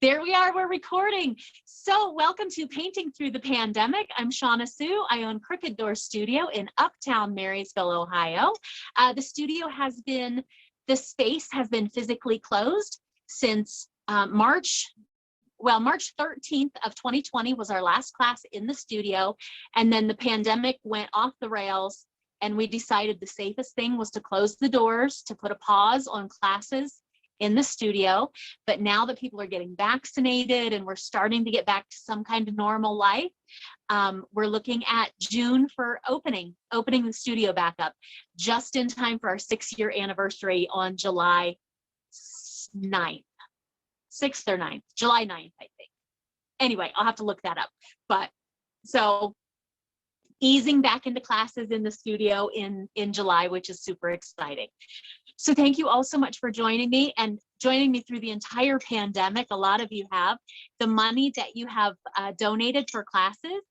There we are, we're recording. So welcome to Painting Through the Pandemic. I'm Shauna Sue. I own Crooked Door Studio in Uptown Marysville, Ohio. The space has been physically closed since March 13th of 2020 was our last class in the studio. And then the pandemic went off the rails and we decided the safest thing was to close the doors, to put a pause on classes in the studio. But now that people are getting vaccinated and we're starting to get back to some kind of normal life, we're looking at June for opening the studio back up, just in time for our 6-year anniversary on July 9th. 6th or 9th, July 9th, I think. Anyway, I'll have to look that up. But so easing back into classes in the studio in July, which is super exciting. So thank you all so much for joining me through the entire pandemic. A lot of you have. The money that you have donated for classes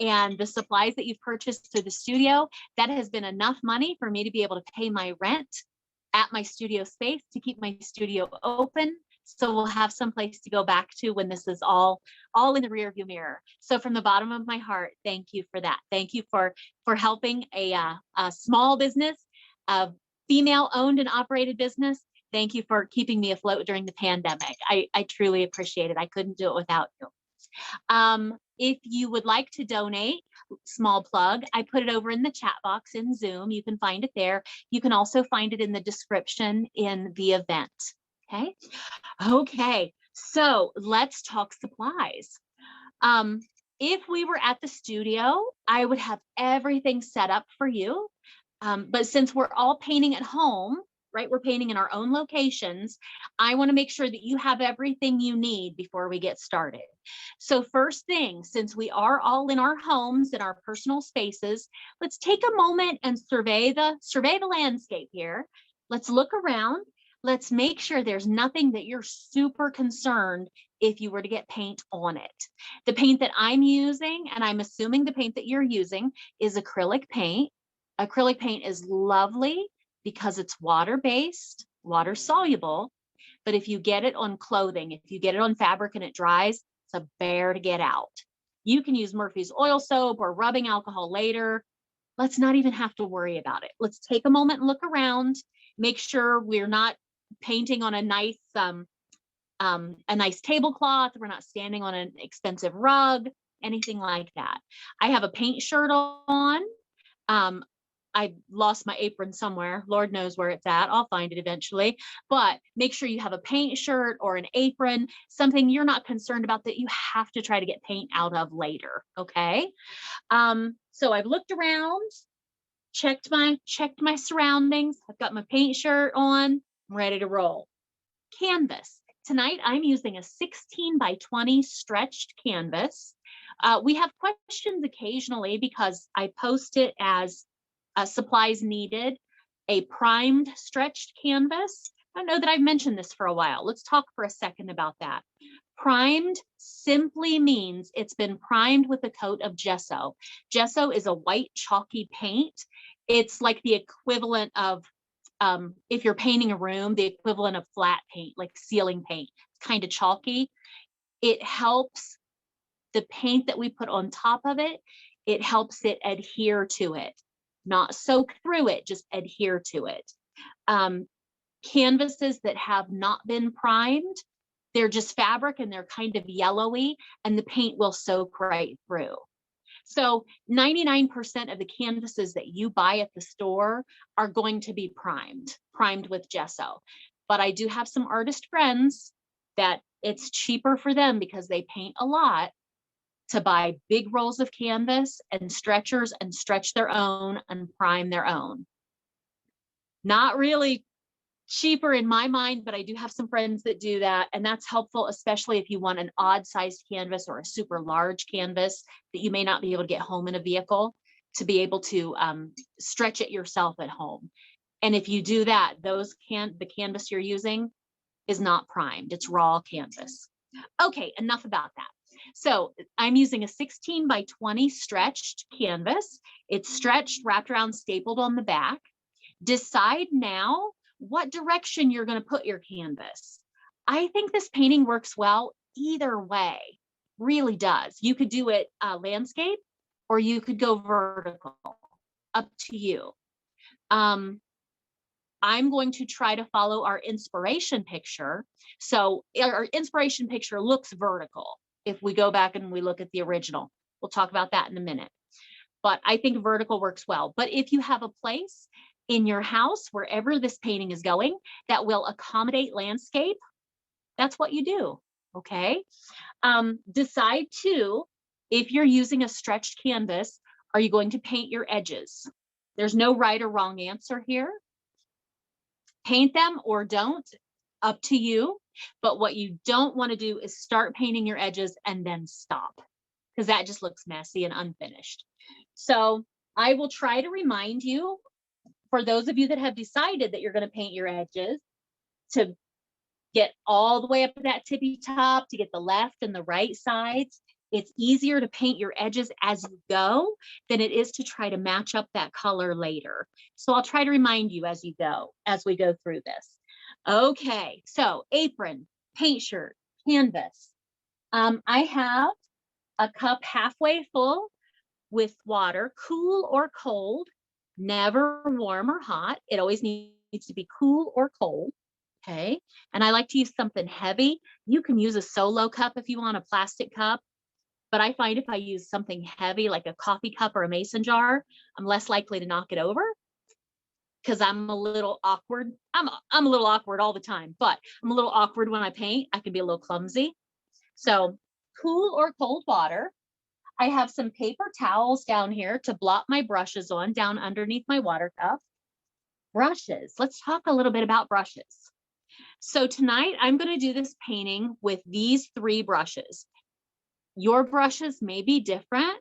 and the supplies that you've purchased through the studio, that has been enough money for me to be able to pay my rent at my studio space, to keep my studio open. So we'll have some place to go back to when this is all in the rearview mirror. So from the bottom of my heart, thank you for that. Thank you for helping a small business, a female-owned and operated business. Thank you for keeping me afloat during the pandemic. I truly appreciate it. I couldn't do it without you. If you would like to donate, small plug, I put it over in the chat box in Zoom. You can find it there. You can also find it in the description in the event. Okay, so let's talk supplies. If we were at the studio, I would have everything set up for you. But since we're all painting at home, right, we're painting in our own locations, I want to make sure that you have everything you need before we get started. So first thing, since we are all in our homes, in our personal spaces, let's take a moment and survey the landscape here. Let's look around. Let's make sure there's nothing that you're super concerned if you were to get paint on it. The paint that I'm using, and I'm assuming the paint that you're using, is acrylic paint. Acrylic paint is lovely because it's water-based, water-soluble, but if you get it on clothing, if you get it on fabric and it dries, it's a bear to get out. You can use Murphy's oil soap or rubbing alcohol later. Let's not even have to worry about it. Let's take a moment and look around, make sure we're not painting on a nice tablecloth. We're not standing on an expensive rug, anything like that. I have a paint shirt on. I lost my apron somewhere. Lord knows where it's at. I'll find it eventually. But make sure you have a paint shirt or an apron, something you're not concerned about that you have to try to get paint out of later. Okay. So I've looked around, checked my surroundings. I've got my paint shirt on. I'm ready to roll. Canvas. Tonight I'm using a 16 by 20 stretched canvas. We have questions occasionally because I post it as supplies needed, a primed stretched canvas. I know that I've mentioned this for a while. Let's talk for a second about that. Primed simply means it's been primed with a coat of gesso. Gesso is a white chalky paint. It's like the equivalent of, if you're painting a room, the equivalent of flat paint, like ceiling paint. It's kind of chalky. It helps the paint that we put on top of it, it helps it adhere to it. Not soak through it, just adhere to it. Canvases that have not been primed, they're just fabric and they're kind of yellowy and the paint will soak right through. So 99% of the canvases that you buy at the store are going to be primed with gesso. But I do have some artist friends that it's cheaper for them because they paint a lot to buy big rolls of canvas and stretchers and stretch their own and prime their own. Not really cheaper in my mind, but I do have some friends that do that. And that's helpful, especially if you want an odd sized canvas or a super large canvas that you may not be able to get home in a vehicle, to be able to stretch it yourself at home. And if you do that, the canvas you're using is not primed, it's raw canvas. Okay, enough about that. So I'm using a 16 by 20 stretched canvas. It's stretched, wrapped around, stapled on the back. Decide now what direction you're going to put your canvas. I think this painting works well either way, really does. You could do it landscape, or you could go vertical, up to you. I'm going to try to follow our inspiration picture. So our inspiration picture looks vertical. If we go back and we look at the original, we'll talk about that in a minute. But I think vertical works well. But if you have a place in your house, wherever this painting is going, that will accommodate landscape, that's what you do, okay? Decide too, if you're using a stretched canvas, are you going to paint your edges? There's no right or wrong answer here. Paint them or don't, up to you. But what you don't want to do is start painting your edges and then stop, because that just looks messy and unfinished. So I will try to remind you, for those of you that have decided that you're going to paint your edges, to get all the way up to that tippy top, to get the left and the right sides. It's easier to paint your edges as you go than it is to try to match up that color later. So I'll try to remind you as you go, as we go through this. Okay, so apron, paint shirt, canvas. I have a cup halfway full with water, cool or cold, never warm or hot. It always needs to be cool or cold. Okay, and I like to use something heavy. You can use a solo cup if you want, a plastic cup. But I find if I use something heavy, like a coffee cup or a mason jar, I'm less likely to knock it over, because I'm a little awkward. I'm a little awkward all the time, but I'm a little awkward when I paint. I can be a little clumsy. So cool or cold water. I have some paper towels down here to blot my brushes on, down underneath my water cup. Brushes. Let's talk a little bit about brushes. So tonight I'm going to do this painting with these 3 brushes. Your brushes may be different,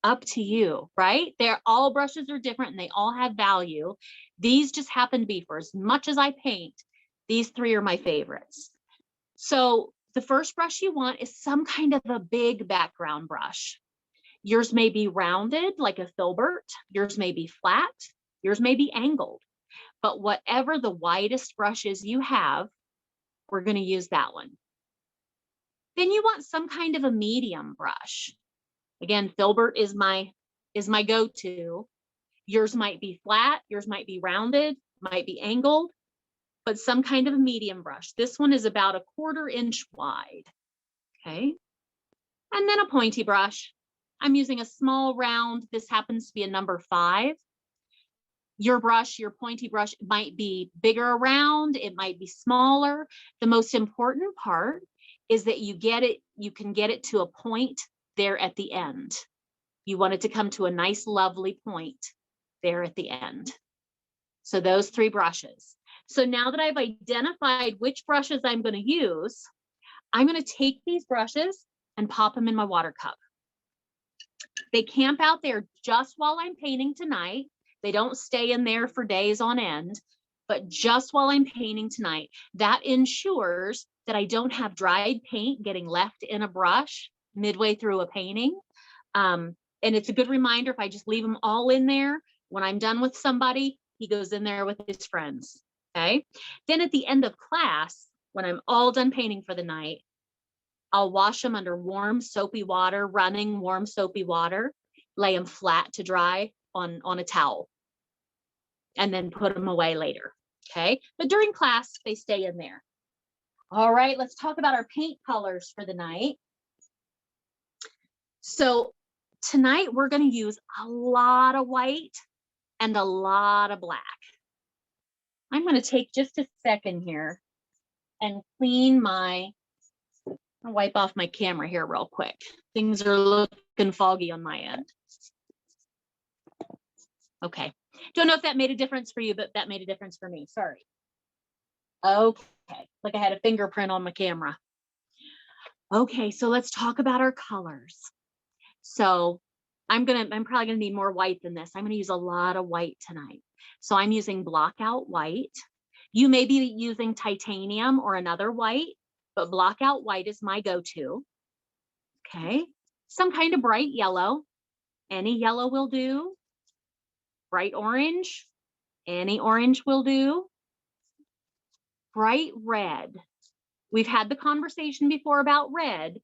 up to you, right? All brushes are different and they all have value. These just happen to be, for as much as I paint, these 3 are my favorites. So the first brush you want is some kind of a big background brush. Yours may be rounded like a filbert. Yours may be flat. Yours may be angled. But whatever the widest brush is you have, we're going to use that one. Then you want some kind of a medium brush. Again, filbert is my go-to. Yours might be flat, yours might be rounded, might be angled, but some kind of a medium brush. This one is about 1/4 inch wide. Okay. And then a pointy brush. I'm using a small round. This happens to be a number 5. Your brush, your pointy brush, might be bigger around, it might be smaller. The most important part is that you can get it to a point there at the end. You want it to come to a nice, lovely point there at the end. So those 3 brushes. So now that I've identified which brushes I'm going to use, I'm going to take these brushes and pop them in my water cup. They camp out there just while I'm painting tonight. They don't stay in there for days on end, but just while I'm painting tonight, that ensures that I don't have dried paint getting left in a brush midway through a painting. And it's a good reminder, if I just leave them all in there, when I'm done with somebody, he goes in there with his friends, okay? Then at the end of class, when I'm all done painting for the night, I'll wash them under warm, soapy water, running warm, soapy water, lay them flat to dry on a towel, and then put them away later, okay? But during class, they stay in there. All right, let's talk about our paint colors for the night. So tonight we're going to use a lot of white and a lot of black. I'm going to take just a second here and clean I'll wipe off my camera here real quick. Things are looking foggy on my end. Okay. Don't know if that made a difference for you, but that made a difference for me. Sorry. Okay. Like I had a fingerprint on my camera. Okay, so let's talk about our colors. So I'm probably gonna need more white than this. I'm gonna use a lot of white tonight. So I'm using blockout white. You may be using titanium or another white, but blockout white is my go-to. Okay, some kind of bright yellow. Any yellow will do. Bright orange, any orange will do. Bright red. We've had the conversation before about red.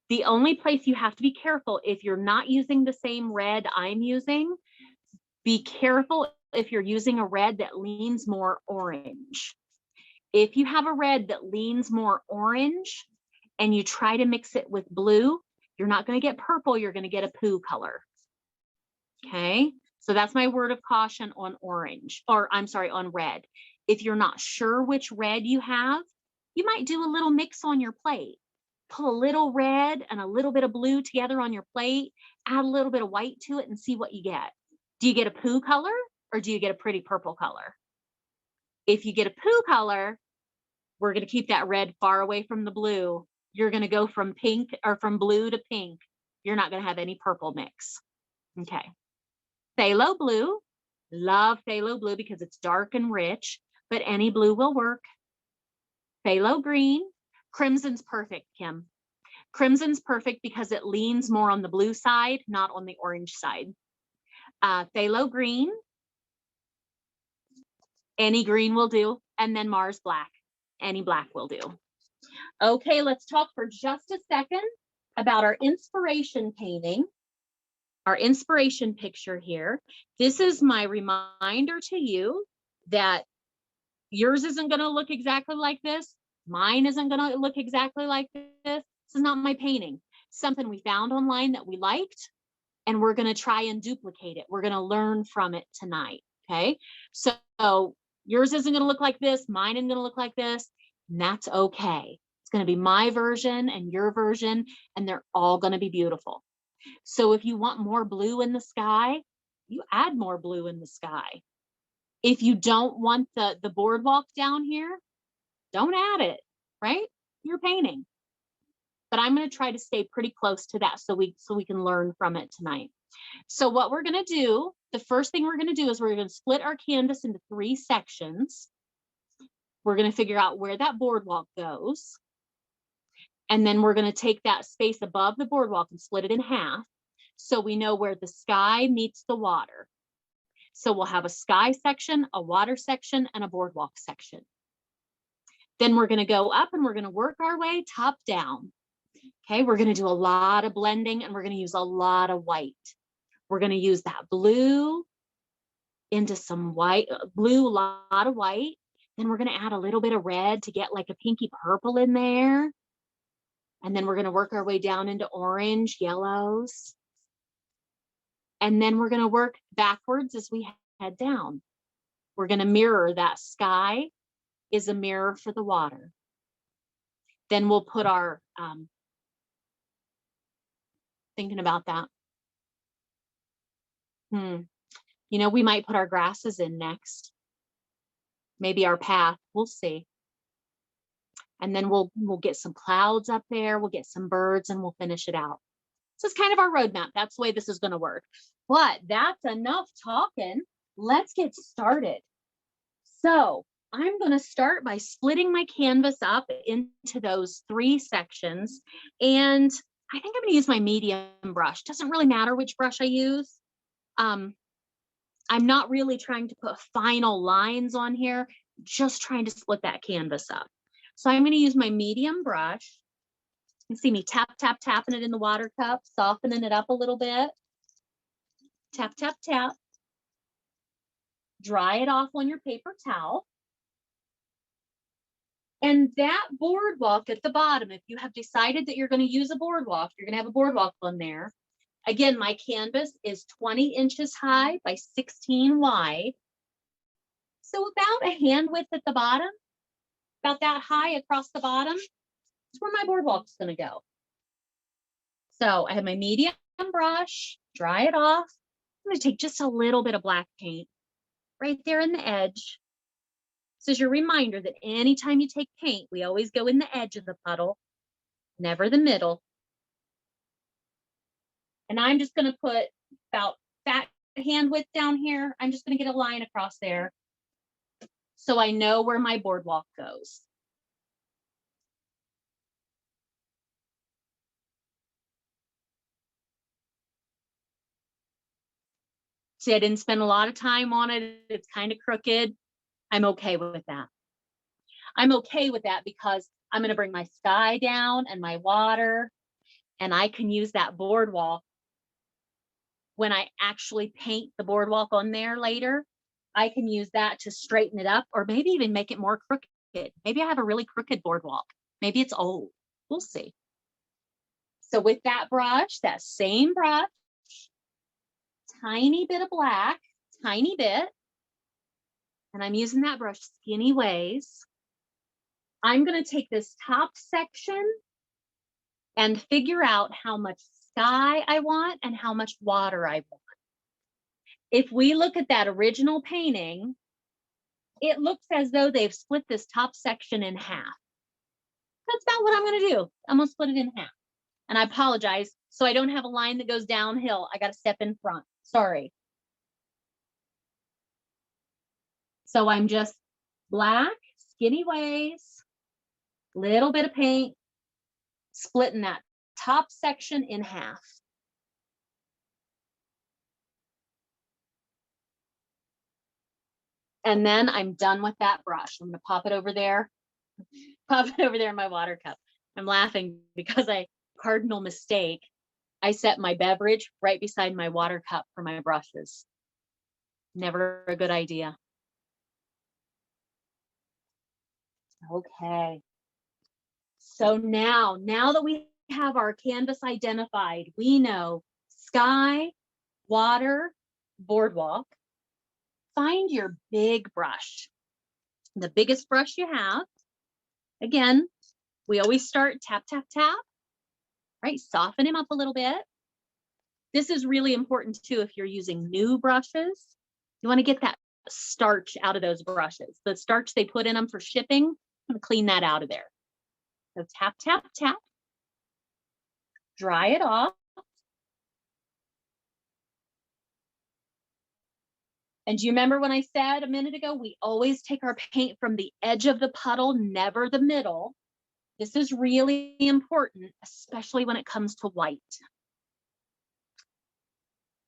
The only place you have to be careful, if you're not using the same red I'm using, be careful if you're using a red that leans more orange. If you have a red that leans more orange and you try to mix it with blue, you're not going to get purple, you're going to get a poo color. Okay, so that's my word of caution on orange, or I'm sorry, on red. If you're not sure which red you have, you might do a little mix on your plate. Pull a little red and a little bit of blue together on your plate, add a little bit of white to it and see what you get. Do you get a poo color or do you get a pretty purple color? If you get a poo color, we're going to keep that red far away from the blue. You're going to go from pink or from blue to pink. You're not going to have any purple mix. Okay. Phthalo blue, love phthalo blue because it's dark and rich, but any blue will work. Phthalo green, crimson's perfect, Kim. Crimson's perfect because it leans more on the blue side, not on the orange side. Phthalo green, any green will do, and then Mars black, any black will do. Okay, let's talk for just a second about our inspiration painting. Our inspiration picture here. This is my reminder to you that yours isn't going to look exactly like this. Mine isn't going to look exactly like this. This is not my painting. Something we found online that we liked, and we're going to try and duplicate it. We're going to learn from it tonight. Okay. So yours isn't going to look like this. Mine isn't going to look like this. And that's okay. It's going to be my version and your version, and they're all going to be beautiful. So if you want more blue in the sky, you add more blue in the sky. If you don't want the boardwalk down here, don't add it, right? You're painting. But I'm going to try to stay pretty close to that so we can learn from it tonight. So what we're going to do, the first thing we're going to do is we're going to split our canvas into 3 sections. We're going to figure out where that boardwalk goes. And then we're going to take that space above the boardwalk and split it in half so we know where the sky meets the water. So we'll have a sky section, a water section, and a boardwalk section. Then we're going to go up and we're going to work our way top down. Okay, we're going to do a lot of blending and we're going to use a lot of white. We're going to use that blue into some white, blue, a lot of white. Then we're going to add a little bit of red to get like a pinky purple in there. And then we're going to work our way down into orange, yellows. And then we're going to work backwards as we head down. We're going to mirror that sky is a mirror for the water. Then we'll put our, thinking about that. You know, we might put our grasses in next. Maybe our path, we'll see. And then we'll get some clouds up there, we'll get some birds, and we'll finish it out. So it's kind of our roadmap. That's the way this is going to work. But that's enough talking. Let's get started. So I'm going to start by splitting my canvas up into those 3 sections. And I think I'm going to use my medium brush. Doesn't really matter which brush I use. I'm not really trying to put final lines on here, just trying to split that canvas up. So I'm going to use my medium brush. You can see me tap, tap, tapping it in the water cup, softening it up a little bit. Tap, tap, tap. Dry it off on your paper towel. And that boardwalk at the bottom, if you have decided that you're going to use a boardwalk, you're going to have a boardwalk on there. Again, my canvas is 20 inches high by 16 wide. So about a hand width at the bottom, about that high across the bottom, is where my boardwalk's going to go. So I have my medium brush, dry it off. I'm going to take just a little bit of black paint right there in the edge. This is your reminder that anytime you take paint, we always go in the edge of the puddle, never the middle. And I'm just going to put about that hand width down here. I'm just going to get a line across there so I know where my boardwalk goes. See, I didn't spend a lot of time on it. It's kind of crooked. I'm okay with that. I'm okay with that because I'm going to bring my sky down and my water, and I can use that boardwalk when I actually paint the boardwalk on there later. I can use that to straighten it up, or maybe even make it more crooked. Maybe I have a really crooked boardwalk. Maybe it's old. We'll see. So with that brush, that same brush, tiny bit of black, tiny bit, and I'm using that brush skinny ways. I'm going to take this top section and figure out how much sky I want and how much water I want. If we look at that original painting, it looks as though they've split this top section in half. That's not what I'm going to do. I'm going to split it in half. And I apologize. So I don't have a line that goes downhill. I got to step in front. Sorry. So I'm just black, skinny ways, little bit of paint, splitting that top section in half. And then I'm done with that brush. I'm going to pop it over there. Pop it over there in my water cup. I'm laughing because cardinal mistake. I set my beverage right beside my water cup for my brushes. Never a good idea. Okay. So now that we have our canvas identified, we know sky, water, boardwalk. Find your big brush, the biggest brush you have. Again, we always start tap, tap, tap, right? Soften him up a little bit. This is really important too if you're using new brushes. You want to get that starch out of those brushes. The starch they put in them for shipping, I'm going to clean that out of there. So tap, tap, tap. Dry it off. And do you remember when I said a minute ago, we always take our paint from the edge of the puddle, never the middle. This is really important, especially when it comes to white.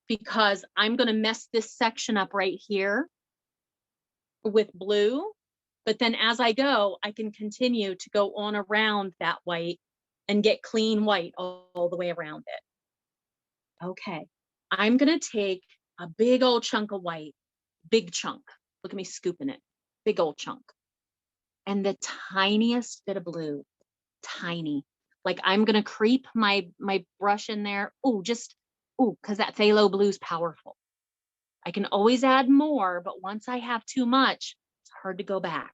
Because I'm going to mess this section up right here with blue. But then as I go, I can continue to go on around that white and get clean white all the way around it. Okay, I'm going to take a big old chunk of white. Big chunk. Look at me scooping it. Big old chunk. And the tiniest bit of blue. Tiny. Like I'm going to creep my brush in there. Oh, because that phthalo blue is powerful. I can always add more, but once I have too much, it's hard to go back.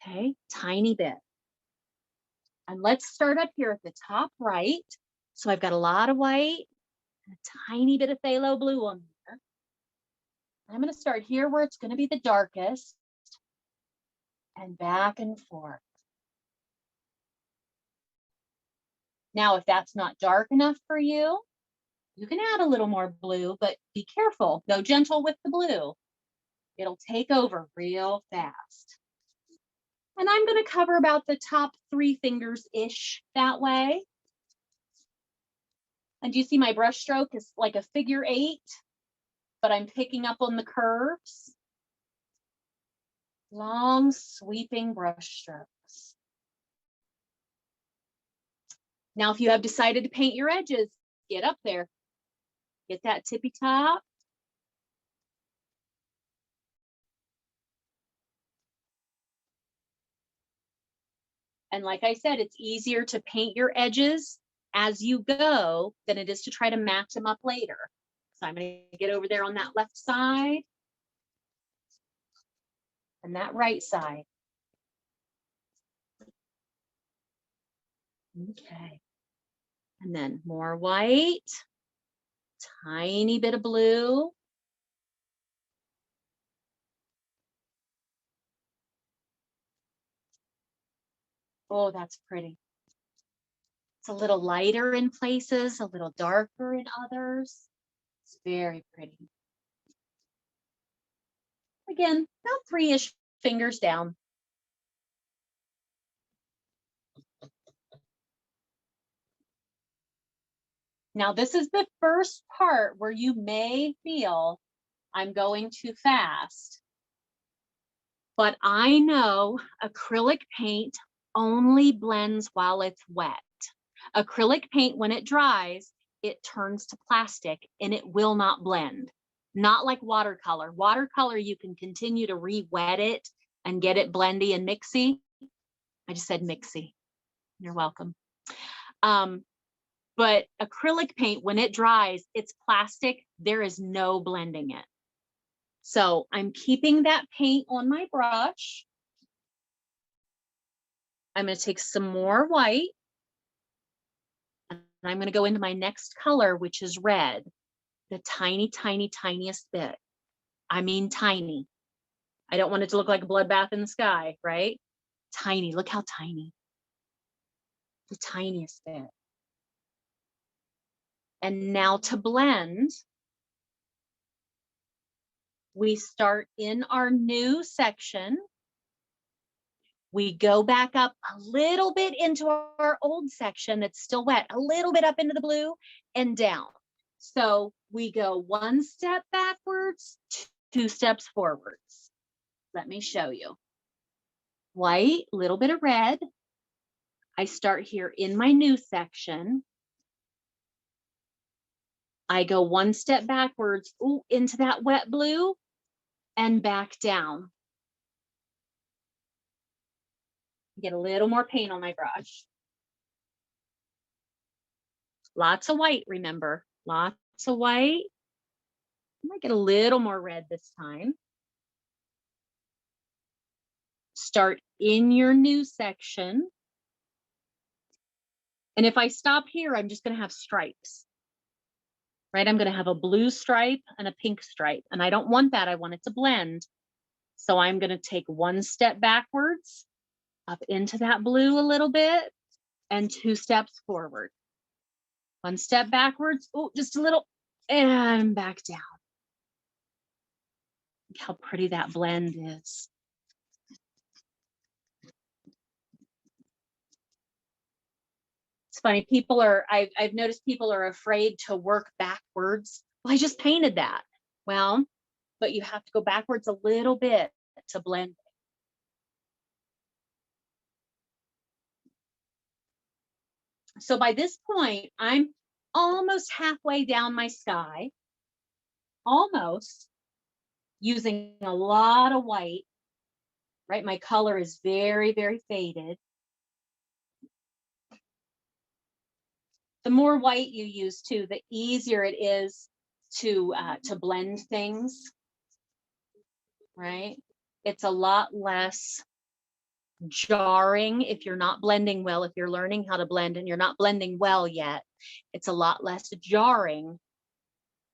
Okay, tiny bit. And let's start up here at the top right. So I've got a lot of white and a tiny bit of phthalo blue on there. I'm going to start here where it's going to be the darkest and back and forth. Now, if that's not dark enough for you, you can add a little more blue, but be careful. Go gentle with the blue. It'll take over real fast. And I'm going to cover about the top 3 fingers-ish that way. And do you see my brush stroke is like a figure 8? But I'm picking up on the curves. Long sweeping brush strokes. Now, if you have decided to paint your edges, get up there. Get that tippy top. And like I said, it's easier to paint your edges as you go than it is to try to match them up later. So I'm going to get over there on that left side and that right side. Okay. And then more white, tiny bit of blue. Oh, that's pretty. It's a little lighter in places, a little darker in others. It's very pretty. Again, about 3-ish fingers down. Now, this is the first part where you may feel I'm going too fast. But I know acrylic paint only blends while it's wet. Acrylic paint, when it dries, it turns to plastic and it will not blend. Not like watercolor. Watercolor, you can continue to re-wet it and get it blendy and mixy. I just said mixy. You're welcome. But acrylic paint, when it dries, it's plastic. There is no blending it. So I'm keeping that paint on my brush. I'm going to take some more white. And I'm going to go into my next color, which is red. The tiny, tiny, tiniest bit. I mean tiny. I don't want it to look like a bloodbath in the sky, right? Tiny. Look how tiny. The tiniest bit. And now to blend, we start in our new section. We go back up a little bit into our old section that's still wet, a little bit up into the blue and down. So we go one step backwards, two steps forwards. Let me show you. White, little bit of red. I start here in my new section. I go one step backwards, ooh, into that wet blue and back down. Get a little more paint on my brush. Lots of white, remember, lots of white. I might get a little more red this time. Start in your new section. And if I stop here, I'm just going to have stripes, right? I'm going to have a blue stripe and a pink stripe, and I don't want that. I want it to blend. So I'm going to take one step backwards, up into that blue a little bit, and two steps forward. One step backwards, oh, just a little, and back down. Look how pretty that blend is. It's funny, people are, I've noticed people are afraid to work backwards. Well, I just painted that. Well, but you have to go backwards a little bit to blend. So by this point, I'm almost halfway down my sky, almost, using a lot of white, right? My color is very, very faded. The more white you use too, the easier it is to blend things, right? It's a lot less jarring if you're not blending well. If you're learning how to blend and you're not blending well yet, it's a lot less jarring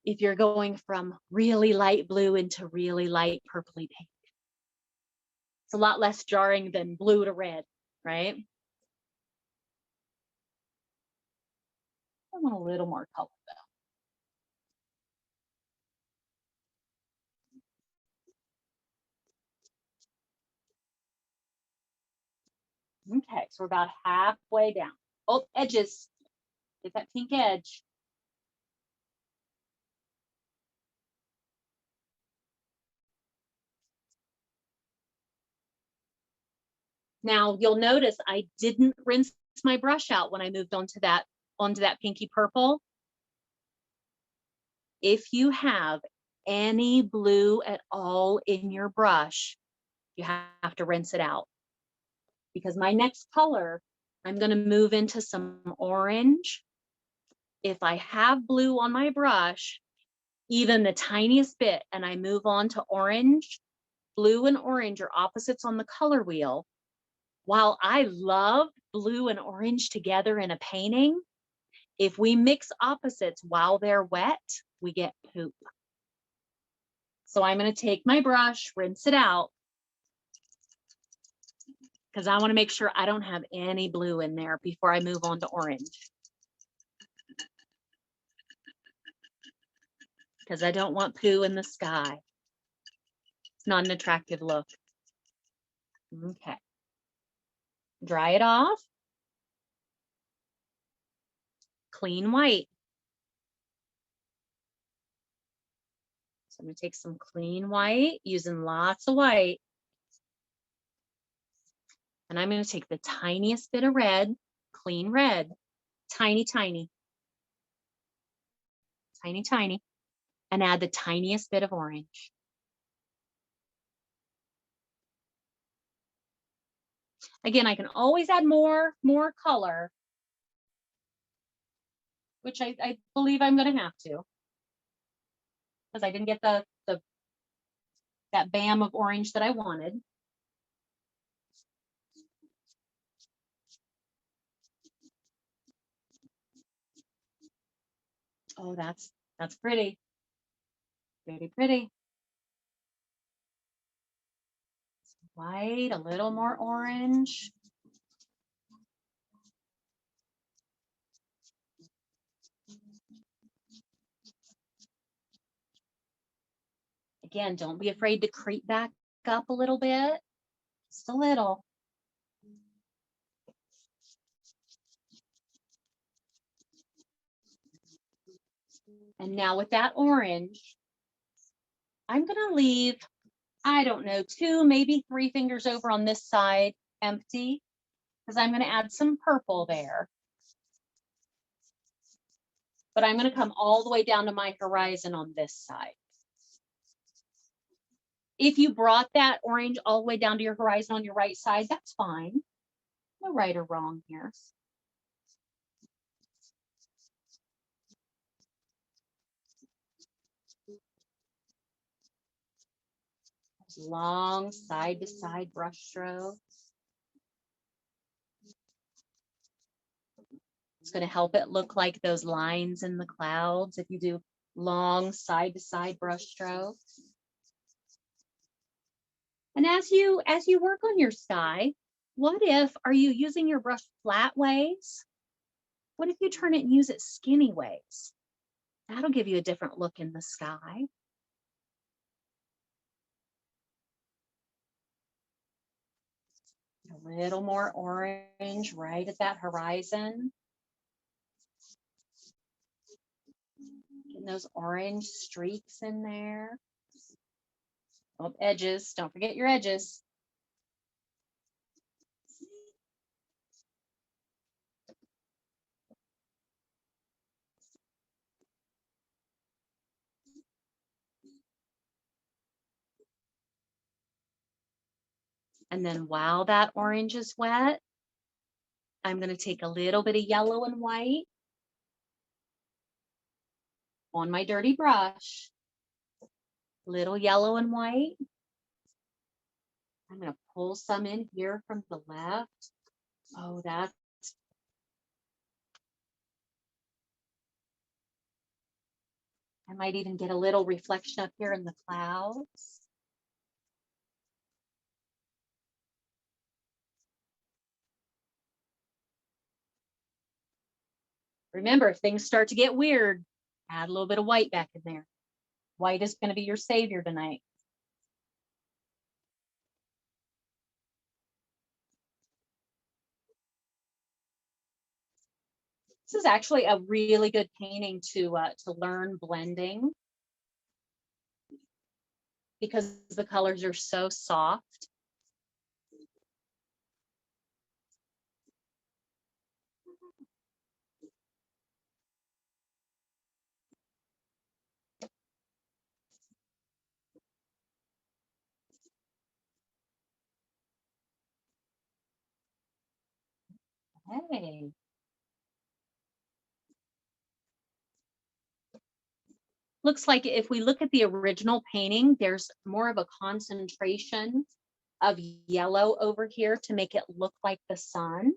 if you're going from really light blue into really light purpley pink. It's a lot less jarring than blue to red, right? I want a little more color though. Okay, so we're about halfway down. Oh, edges. Get that pink edge. Now you'll notice I didn't rinse my brush out when I moved onto that pinky purple. If you have any blue at all in your brush, you have to rinse it out, because my next color, I'm going to move into some orange. If I have blue on my brush, even the tiniest bit, and I move on to orange, blue and orange are opposites on the color wheel. While I love blue and orange together in a painting, if we mix opposites while they're wet, we get poop. So I'm going to take my brush, rinse it out, because I want to make sure I don't have any blue in there before I move on to orange. Because I don't want poo in the sky. It's not an attractive look. Okay. Dry it off. Clean white. So I'm going to take some clean white, using lots of white. And I'm going to take the tiniest bit of red, clean red, tiny, tiny, tiny, tiny, and add the tiniest bit of orange. Again, I can always add more color, which I believe I'm going to have to, because I didn't get that bam of orange that I wanted. Oh, that's pretty. Pretty, pretty. White, a little more orange. Again, don't be afraid to creep back up a little bit, just a little. And now with that orange, I'm gonna leave, I don't know, 2, maybe 3 fingers over on this side empty, because I'm gonna add some purple there. But I'm gonna come all the way down to my horizon on this side. If you brought that orange all the way down to your horizon on your right side, that's fine. No right or wrong here. Long side to side brush strokes. It's going to help it look like those lines in the clouds if you do long side to side brush strokes. And as you work on your sky, are you using your brush flat ways? What if you turn it and use it skinny ways? That'll give you a different look in the sky. A little more orange right at that horizon. Getting those orange streaks in there. Oh, edges, don't forget your edges. And then while that orange is wet, I'm going to take a little bit of yellow and white on my dirty brush. Little yellow and white. I'm going to pull some in here from the left. Oh, that's. I might even get a little reflection up here in the clouds. Remember, if things start to get weird, add a little bit of white back in there. White is going to be your savior tonight. This is actually a really good painting to learn blending, because the colors are so soft. Hey. Looks like if we look at the original painting, there's more of a concentration of yellow over here to make it look like the sun.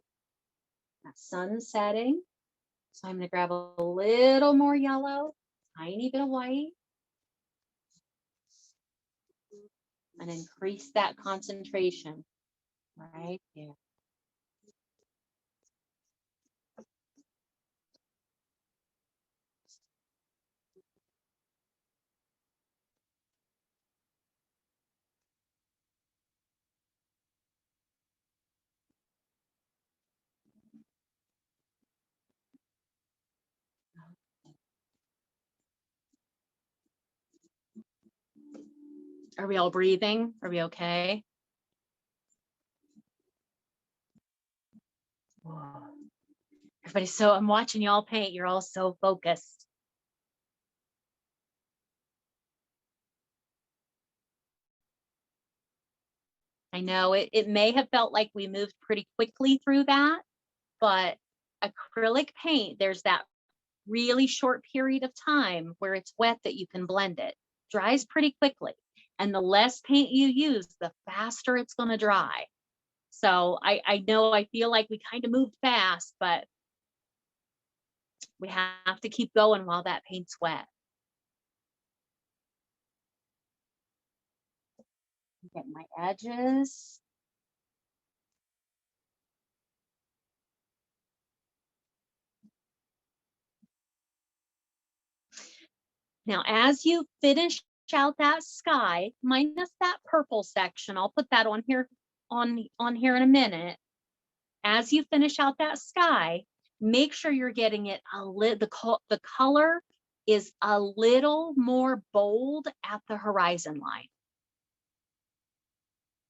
That sun setting. So I'm going to grab a little more yellow, tiny bit of white, and increase that concentration right there. Are we all breathing? Are we okay? Everybody, so I'm watching y'all paint. You're all so focused. I know it may have felt like we moved pretty quickly through that, but acrylic paint, there's that really short period of time where it's wet that you can blend it. Dries pretty quickly. And the less paint you use, the faster it's going to dry. So I know I feel like we kind of moved fast, but we have to keep going while that paint's wet. Get my edges. Now, as you finish out that sky, minus that purple section, I'll put that on here here in a minute. As you finish out that sky, make sure you're getting it the color is a little more bold at the horizon line.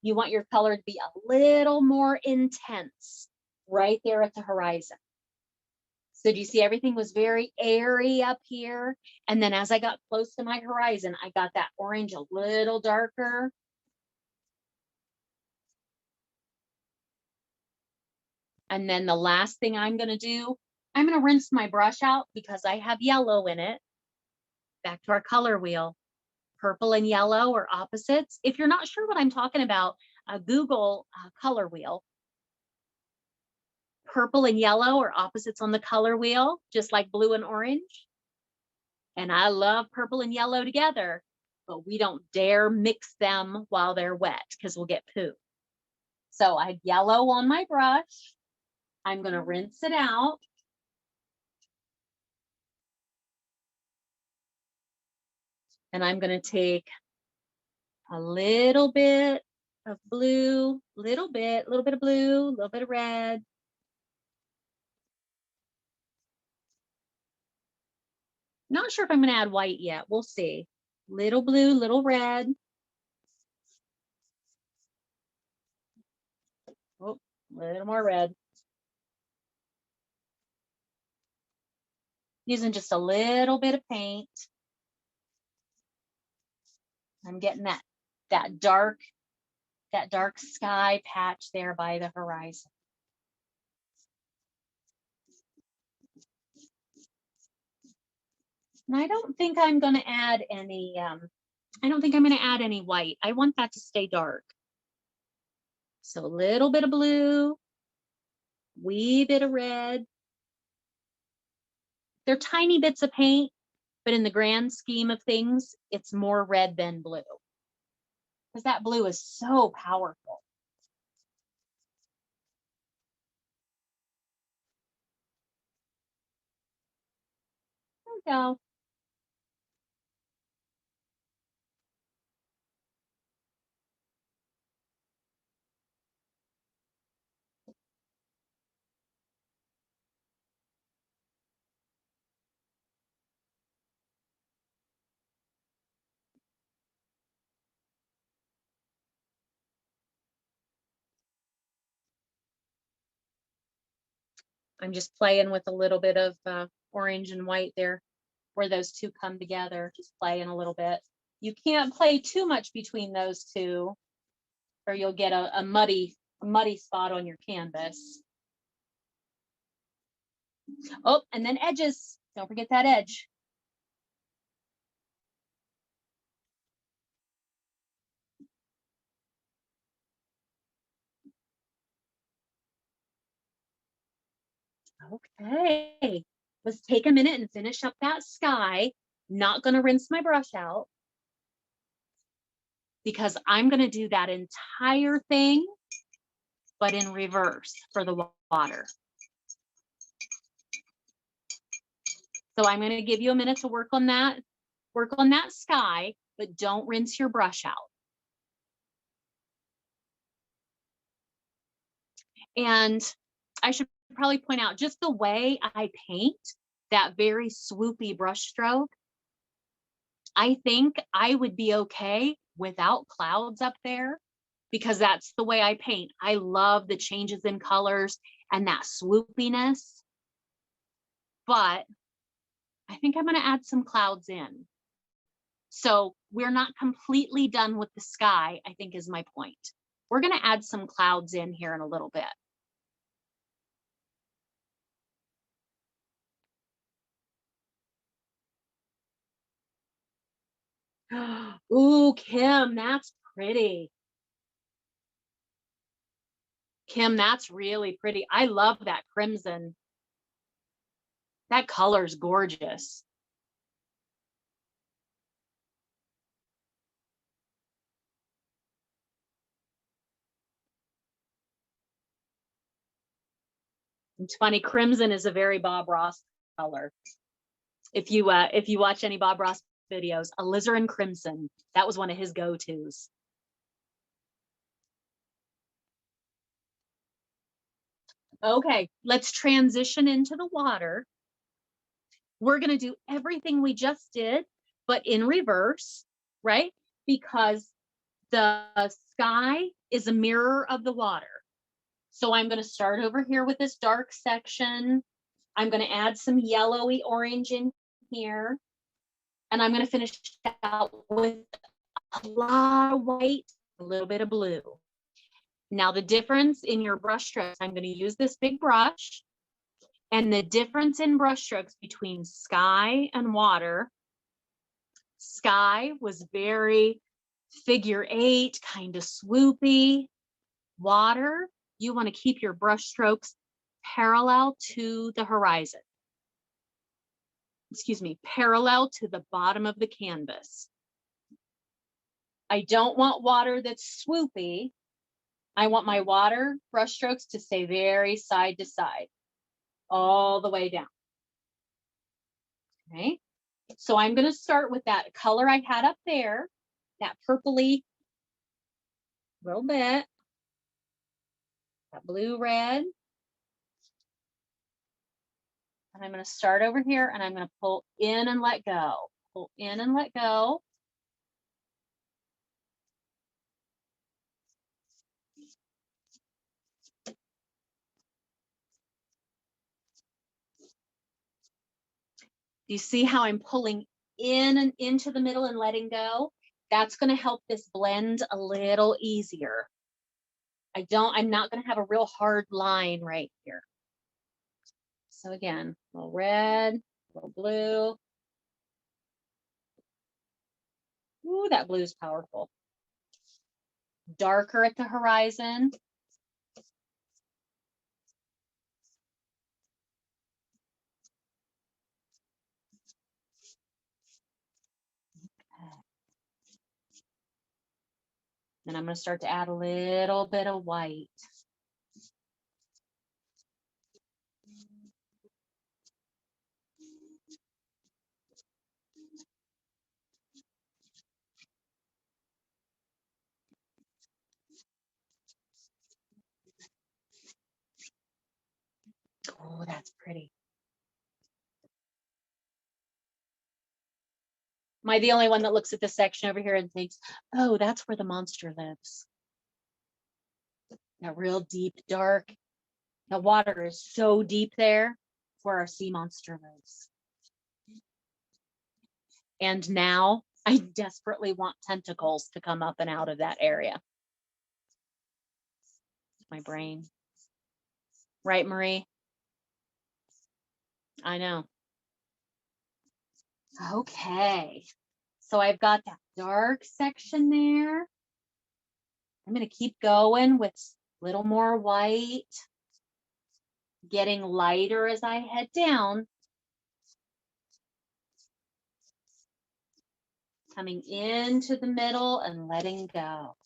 You want your color to be a little more intense right there at the horizon. So do you see everything was very airy up here? And then as I got close to my horizon, I got that orange a little darker. And then the last thing I'm going to do, I'm going to rinse my brush out because I have yellow in it. Back to our color wheel. Purple and yellow are opposites. If you're not sure what I'm talking about, Google color wheel. Purple and yellow are opposites on the color wheel, just like blue and orange. And I love purple and yellow together, but we don't dare mix them while they're wet because we'll get poo. So I have yellow on my brush. I'm going to rinse it out. And I'm going to take a little bit of blue, little bit of blue, a little bit of red. Not sure if I'm going to add white yet. We'll see. Little blue, little red. Oh, a little more red. Using just a little bit of paint. I'm getting that dark sky patch there by the horizon. And I don't think I'm going to add any, white. I want that to stay dark. So a little bit of blue, wee bit of red. They're tiny bits of paint, but in the grand scheme of things, it's more red than blue. Because that blue is so powerful. There we go. I'm just playing with a little bit of orange and white there where those two come together, just playing a little bit. You can't play too much between those two or you'll get a muddy spot on your canvas. Oh, and then edges. Don't forget that edge. Okay, let's take a minute and finish up that sky. Not going to rinse my brush out because I'm going to do that entire thing, but in reverse for the water. So I'm going to give you a minute to work on that sky, but don't rinse your brush out. And I should probably point out just the way I paint, that very swoopy brush stroke. I think I would be okay without clouds up there because that's the way I paint. I love the changes in colors and that swoopiness. But I think I'm going to add some clouds in. So we're not completely done with the sky, I think is my point. We're going to add some clouds in here in a little bit. Ooh, Kim, that's pretty. Kim, that's really pretty. I love that crimson. That color's gorgeous. It's funny, crimson is a very Bob Ross color. If you watch any Bob Ross videos, alizarin crimson, that was one of his go-tos. Okay, let's transition into the water. We're going to do everything we just did, but in reverse, right? Because the sky is a mirror of the water. So I'm going to start over here with this dark section. I'm going to add some yellowy orange in here. And I'm going to finish out with a lot of white, a little bit of blue. Now the difference in your brush strokes, I'm going to use this big brush, and the difference in brush strokes between sky and water, sky was very figure 8, kind of swoopy. Water, you want to keep your brush strokes parallel to the horizon. Excuse me, parallel to the bottom of the canvas. I don't want water that's swoopy. I want my water brush strokes to stay very side to side, all the way down. Okay, so I'm going to start with that color I had up there, that purpley, little bit, that blue red. And I'm going to start over here and I'm going to pull in and let go, pull in and let go. Do you see how I'm pulling in and into the middle and letting go? That's going to help this blend a little easier. I'm not going to have a real hard line right here. So again, a little red, a little blue. Ooh, that blue is powerful. Darker at the horizon. Then I'm going to start to add a little bit of white. Oh, that's pretty. Am I the only one that looks at this section over here and thinks, oh, that's where the monster lives? That real deep, dark. The water is so deep there where our sea monster lives. And now I desperately want tentacles to come up and out of that area. My brain. Right, Marie? I know. Okay. So I've got that dark section there. I'm going to keep going with a little more white, getting lighter as I head down. Coming into the middle and letting go.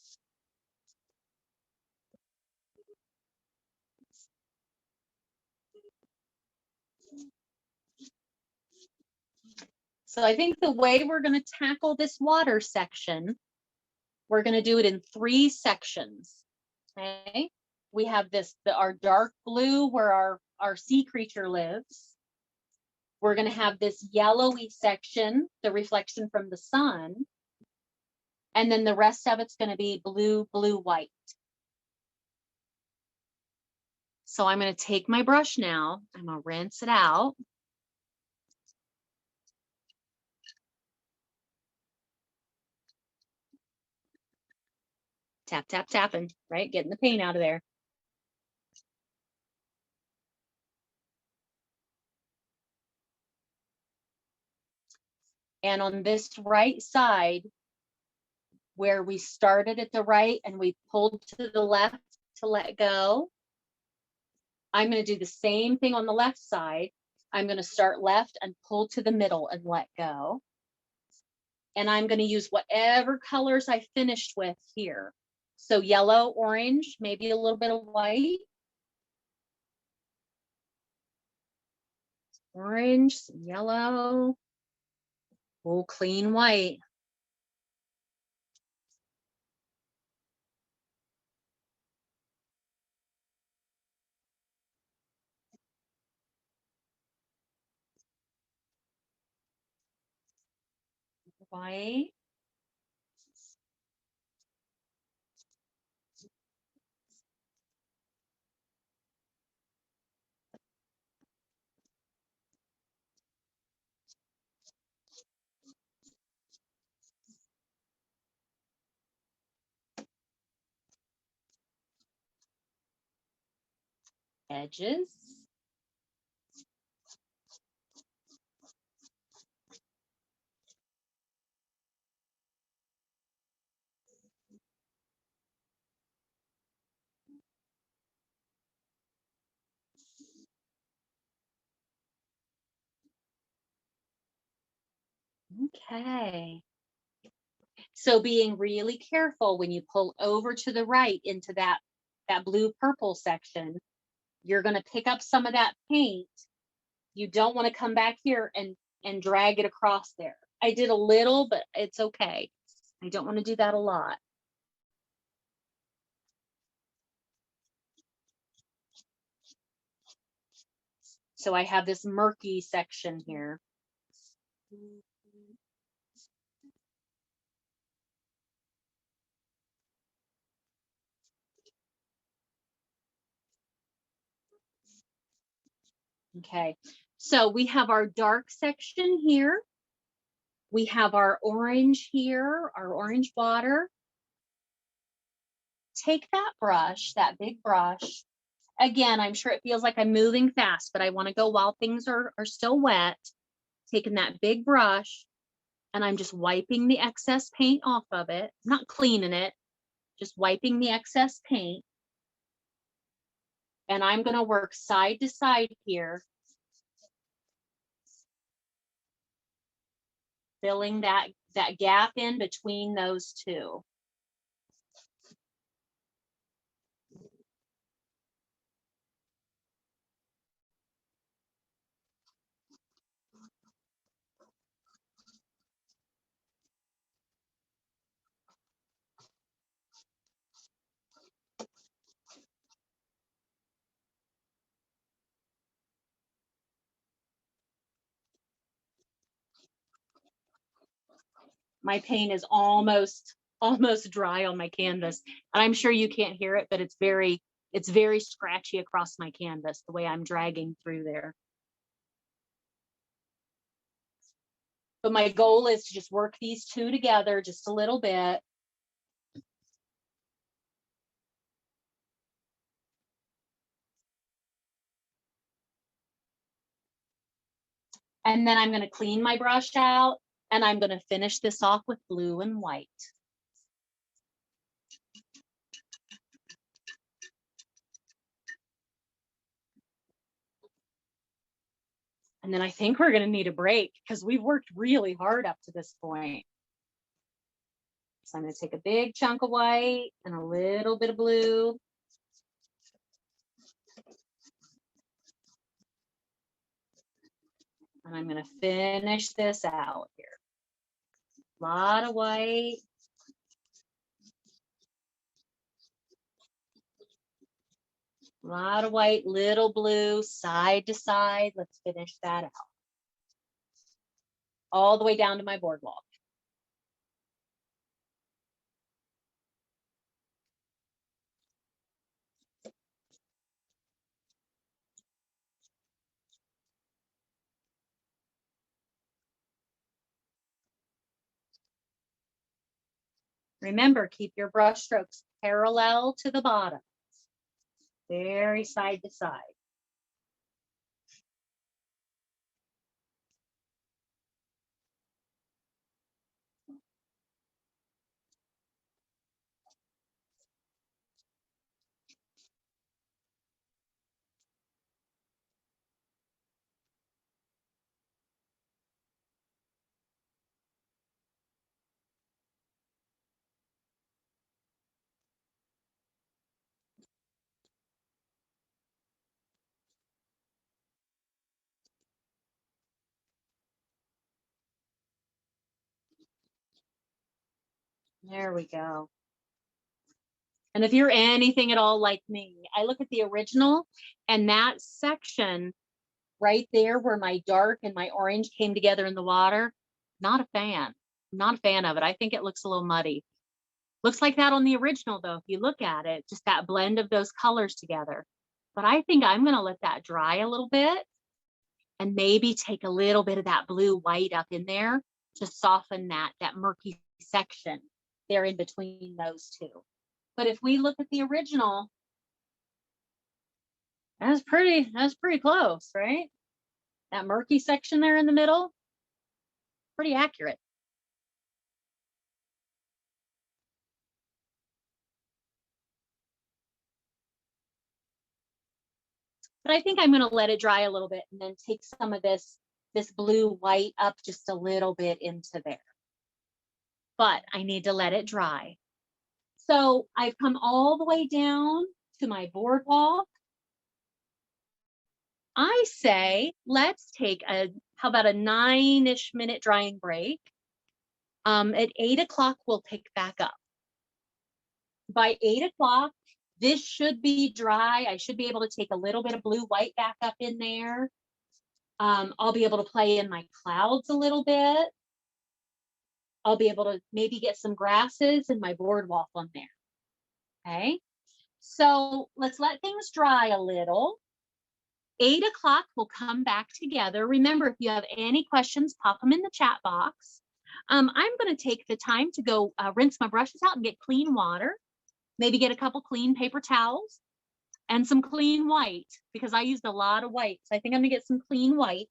So I think the way we're going to tackle this water section, we're going to do it in 3 sections. Okay. We have our dark blue where our sea creature lives. We're going to have this yellowy section, the reflection from the sun. And then the rest of it's going to be blue, blue, white. So I'm going to take my brush now. I'm going to rinse it out. Tap, tap, tapping, right? Getting the paint out of there. And on this right side, where we started at the right and we pulled to the left to let go, I'm going to do the same thing on the left side. I'm going to start left and pull to the middle and let go. And I'm going to use whatever colors I finished with here. So yellow, orange, maybe a little bit of white. Orange, some yellow. Oh, clean white. White. Edges. Okay. So being really careful when you pull over to the right into that blue purple section, you're going to pick up some of that paint. You don't want to come back here and drag it across there. I did a little, but it's okay. I don't want to do that a lot. So I have this murky section here. Okay, so we have our dark section here. We have our orange here, our orange water. Take that brush, that big brush. Again, I'm sure it feels like I'm moving fast, but I want to go while things are still wet. Taking that big brush, and I'm just wiping the excess paint off of it. Not cleaning it, just wiping the excess paint. And I'm going to work side to side here, filling that gap in between those two. My paint is almost dry on my canvas, and I'm sure you can't hear it, but it's very scratchy across my canvas the way I'm dragging through there. But my goal is to just work these two together just a little bit. And then I'm going to clean my brush out, and I'm going to finish this off with blue and white. And then I think we're going to need a break because we've worked really hard up to this point. So I'm going to take a big chunk of white and a little bit of blue. And I'm going to finish this out here. A lot of white. A lot of white, little blue, side to side. Let's finish that out. All the way down to my boardwalk. Remember, keep your brush strokes parallel to the bottom, very side to side. There we go. And if you're anything at all like me, I look at the original and that section right there where my dark and my orange came together in the water, not a fan. Not a fan of it. I think it looks a little muddy. Looks like that on the original though, if you look at it, just that blend of those colors together. But I think I'm gonna let that dry a little bit and maybe take a little bit of that blue white up in there to soften that murky section there in between those two. But if we look at the original, that's pretty close, right? That murky section there in the middle, pretty accurate. But I think I'm going to let it dry a little bit and then take some of this blue white up just a little bit into there. But I need to let it dry. So I've come all the way down to my boardwalk. I say, let's take how about a 9-ish minute drying break? At 8 o'clock, we'll pick back up. By 8 o'clock, this should be dry. I should be able to take a little bit of blue white back up in there. I'll be able to play in my clouds a little bit. I'll be able to maybe get some grasses and my boardwalk on there. Okay, so let's let things dry a little. 8 o'clock, we'll come back together. Remember, if you have any questions, pop them in the chat box. I'm going to take the time to go rinse my brushes out and get clean water. Maybe get a couple clean paper towels and some clean white because I used a lot of white. So I think I'm gonna get some clean white.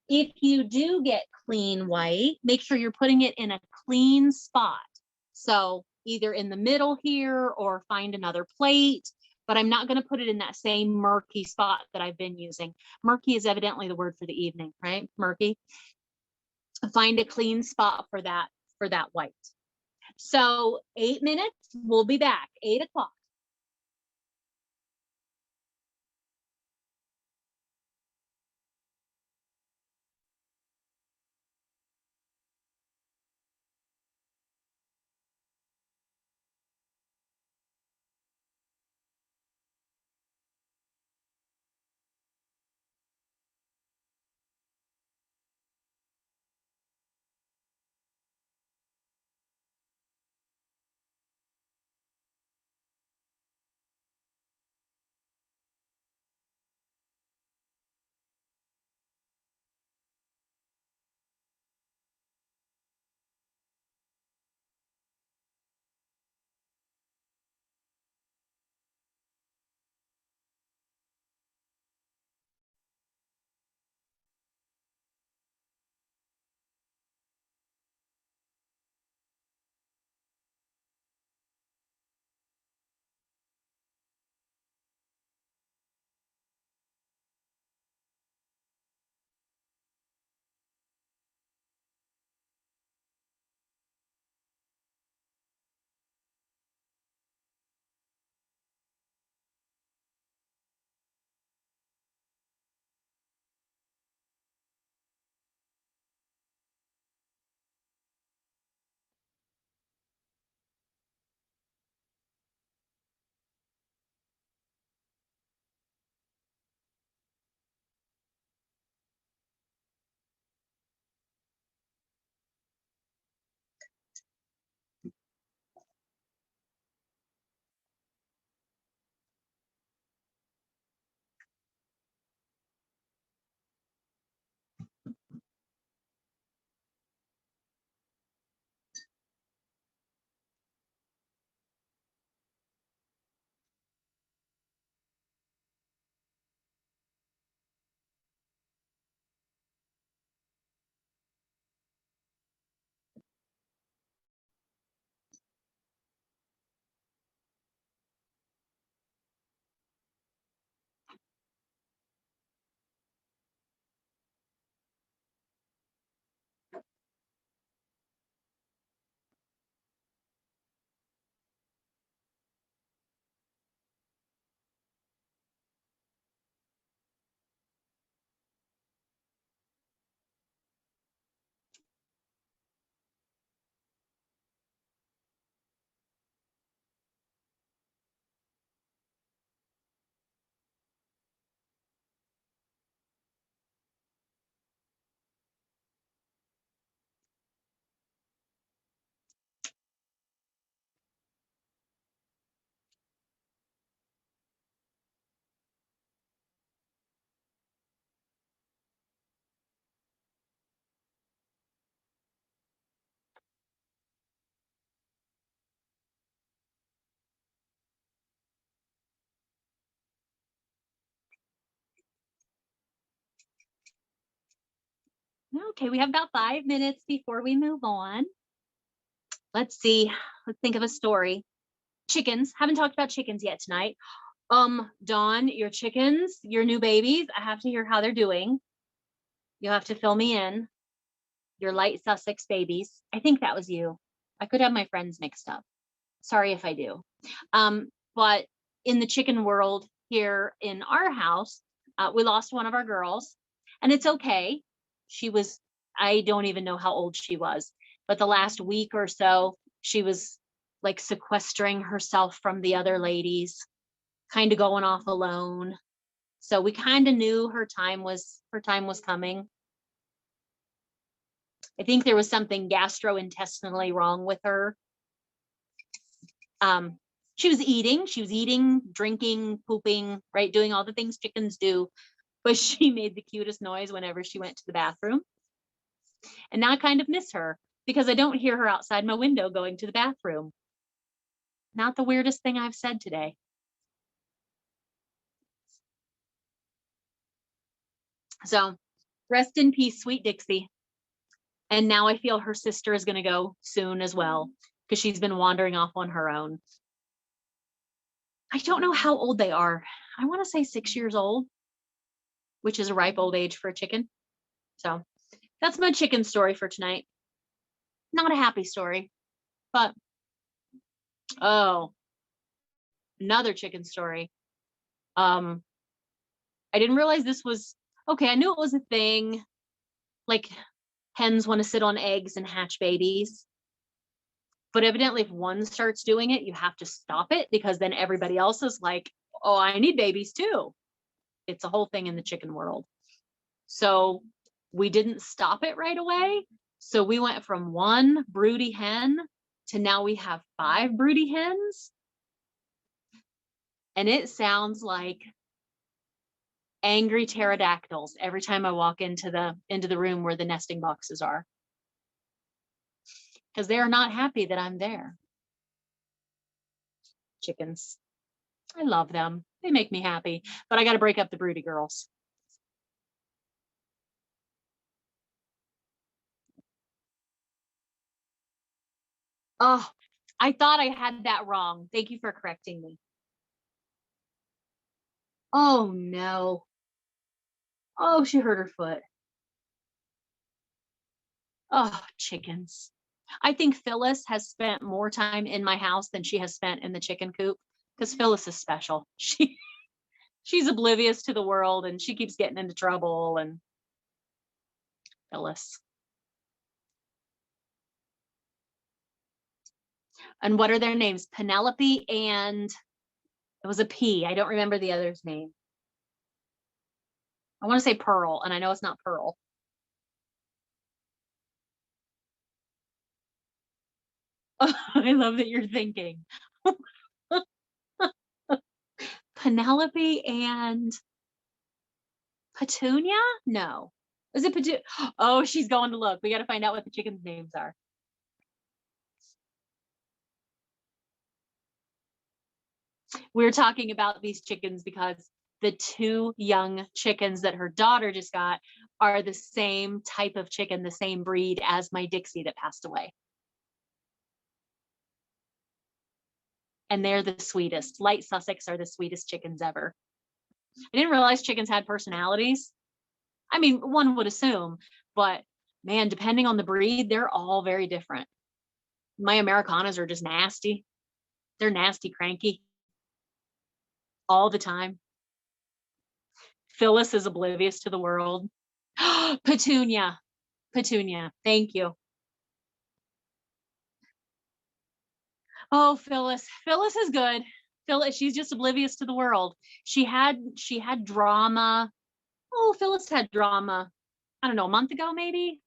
If you do get clean white, make sure you're putting it in a clean spot. So either in the middle here or find another plate, but I'm not gonna put it in that same murky spot that I've been using. Murky is evidently the word for the evening, right? Murky. Find a clean spot for that white. So 8 minutes, we'll be back, 8 o'clock. Okay, we have about 5 minutes before we move on. Let's see. Let's think of a story. Chickens. Haven't talked about chickens yet tonight. Dawn, your chickens, your new babies, I have to hear how they're doing. You'll have to fill me in. Your light Sussex babies. I think that was you. I could have my friends mixed up. Sorry if I do. But in the chicken world here in our house, we lost one of our girls, and it's okay. She was, I don't even know how old she was, but the last week or so, she was like sequestering herself from the other ladies, kind of going off alone. So we kind of knew her time was coming. I think there was something gastrointestinally wrong with her. She was eating, drinking, pooping, right? Doing all the things chickens do, but she made the cutest noise whenever she went to the bathroom. And now I kind of miss her because I don't hear her outside my window going to the bathroom. Not the weirdest thing I've said today. So rest in peace, sweet Dixie. And now I feel her sister is going to go soon as well because she's been wandering off on her own. I don't know how old they are. I want to say 6 years old, which is a ripe old age for a chicken. So that's my chicken story for tonight. Not a happy story, but oh, another chicken story. I didn't realize this was okay. I knew it was a thing. Like hens want to sit on eggs and hatch babies. But evidently, if one starts doing it, you have to stop it because then everybody else is like, oh, I need babies too. It's a whole thing in the chicken world. So we didn't stop it right away. So we went from one broody hen to now we have 5 broody hens. And it sounds like angry pterodactyls every time I walk into the room where the nesting boxes are. Because they are not happy that I'm there. Chickens. I love them. They make me happy, but I got to break up the broody girls. Oh, I thought I had that wrong. Thank you for correcting me. Oh no. Oh, she hurt her foot. Oh, chickens. I think Phyllis has spent more time in my house than she has spent in the chicken coop because Phyllis is special. She's oblivious to the world and she keeps getting into trouble. And Phyllis. And what are their names? Penelope and it was a P. I don't remember the other's name. I want to say Pearl, and I know it's not Pearl. I love that you're thinking. Penelope and Petunia? No. Is it Petunia? Oh, she's going to look. We got to find out what the chickens' names are. We were talking about these chickens because the 2 young chickens that her daughter just got are the same type of chicken, the same breed as my Dixie that passed away. And they're the sweetest. Light Sussex are the sweetest chickens ever. I didn't realize chickens had personalities. I mean, one would assume, but man, depending on the breed, they're all very different. My Americanas are just nasty. They're nasty, cranky all the time. Phyllis is oblivious to the world. Petunia. Thank you. Oh, Phyllis is good. Phyllis, she's just oblivious to the world. She had drama. Oh, Phyllis had drama. I don't know, a month ago, maybe.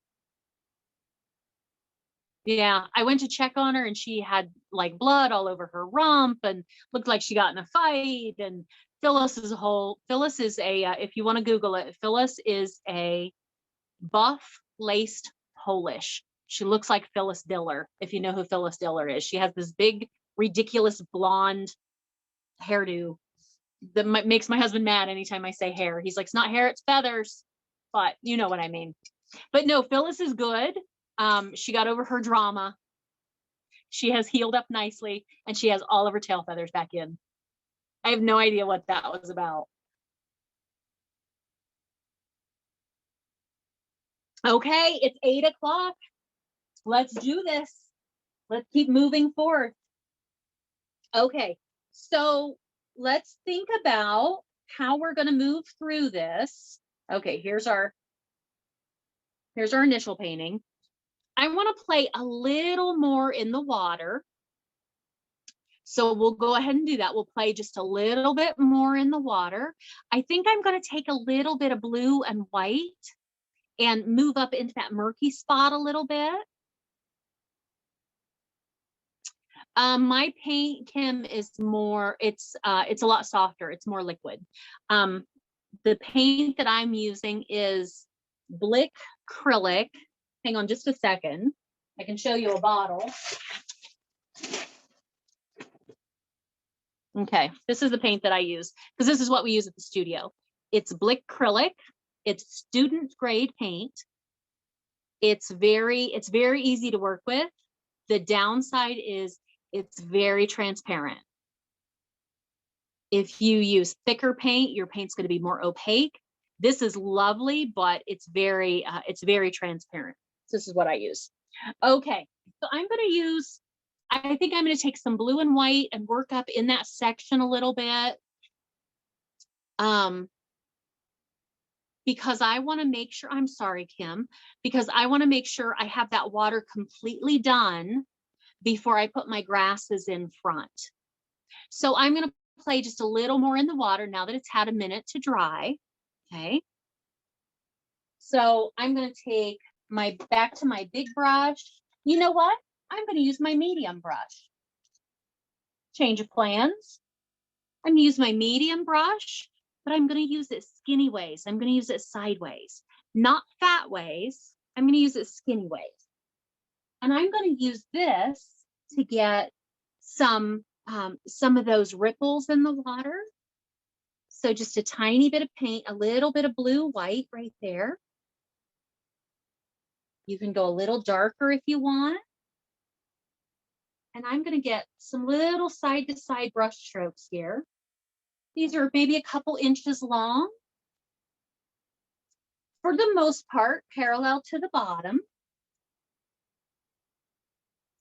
Yeah, I went to check on her and she had like blood all over her rump and looked like she got in a fight. And Phyllis is a, if you want to Google it, Phyllis is a buff laced Polish. She looks like Phyllis Diller, if you know who Phyllis Diller is. She has this big, ridiculous blonde hairdo that makes my husband mad anytime I say hair. He's like, it's not hair, it's feathers. But you know what I mean. But no, Phyllis is good. She got over her drama. She has healed up nicely, and she has all of her tail feathers back in. I have no idea what that was about. Okay, it's 8 o'clock. Let's do this. Let's keep moving forward. Okay, so let's think about how we're going to move through this. Okay, here's our initial painting. I want to play a little more in the water. So we'll go ahead and do that. We'll play just a little bit more in the water. I think I'm going to take a little bit of blue and white and move up into that murky spot a little bit. My paint, Kim, is more, it's a lot softer. It's more liquid. The paint that I'm using is Blick Acrylic. Hang on just a second. I can show you a bottle. Okay, this is the paint that I use because this is what we use at the studio. It's Blick Acrylic. It's student grade paint. It's very easy to work with. The downside is it's very transparent. If you use thicker paint, your paint's going to be more opaque. This is lovely, but it's very transparent. This is what I use. Okay, so I'm going to use, I think I'm going to take some blue and white and work up in that section a little bit. Because I want to make sure, I'm sorry, Kim, because I want to make sure I have that water completely done before I put my grasses in front. So I'm going to play just a little more in the water now that it's had a minute to dry. Okay. So I'm going to take back to my big brush. You know what? I'm going to use my medium brush. Change of plans. I'm going to use my medium brush, but I'm going to use it skinny ways. I'm going to use it sideways, not fat ways. I'm going to use it skinny ways. And I'm going to use this to get some of those ripples in the water. So just a tiny bit of paint, a little bit of blue, white right there. You can go a little darker if you want. And I'm going to get some little side to side brush strokes here. These are maybe a couple inches long. For the most part, parallel to the bottom.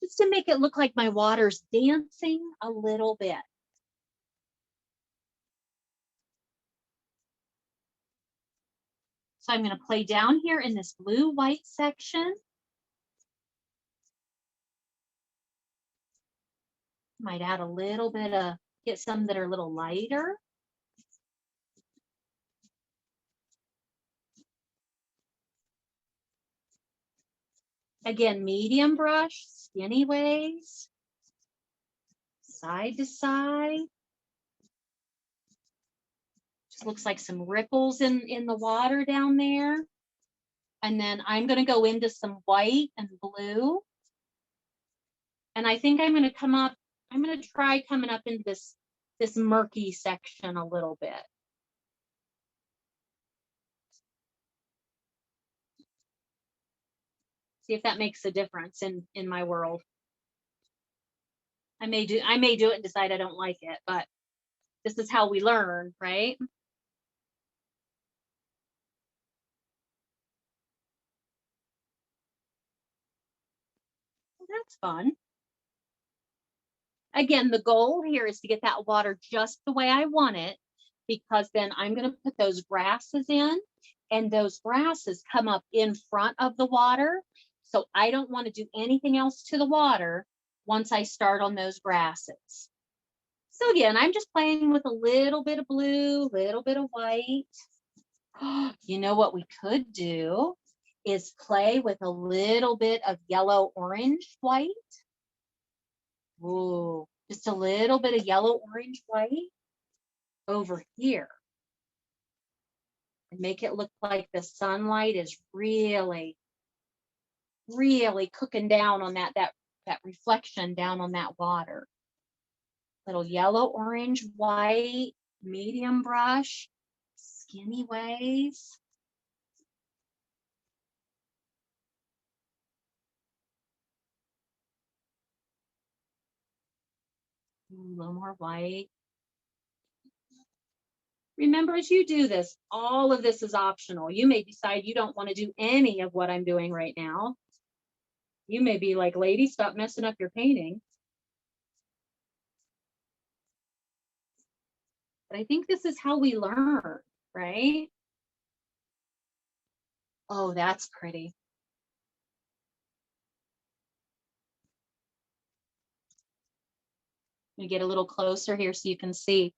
Just to make it look like my water's dancing a little bit. So I'm going to play down here in this blue-white section. Might add a little bit of, get some that are a little lighter. Again, medium brush, skinny ways, side to side. Just looks like some ripples in the water down there. And then I'm going to go into some white and blue. And I think I'm going to come up, I'm going to try coming up into this murky section a little bit. See if that makes a difference in my world. I may do it and decide I don't like it, but this is how we learn, right? Well, that's fun. Again, the goal here is to get that water just the way I want it, because then I'm going to put those grasses in, and those grasses come up in front of the water. So I don't want to do anything else to the water once I start on those grasses. So again, I'm just playing with a little bit of blue, little bit of white. You know what we could do is play with a little bit of yellow, orange, white. Ooh, just a little bit of yellow, orange, white over here. And make it look like the sunlight is really, really cooking down on that reflection down on that water. Little yellow, orange, white, medium brush, skinny ways. A little more white. Remember, as you do this, all of this is optional. You may decide you don't want to do any of what I'm doing right now. You may be like, lady, stop messing up your painting. But I think this is how we learn, right? Oh, that's pretty. Let me get a little closer here so you can see.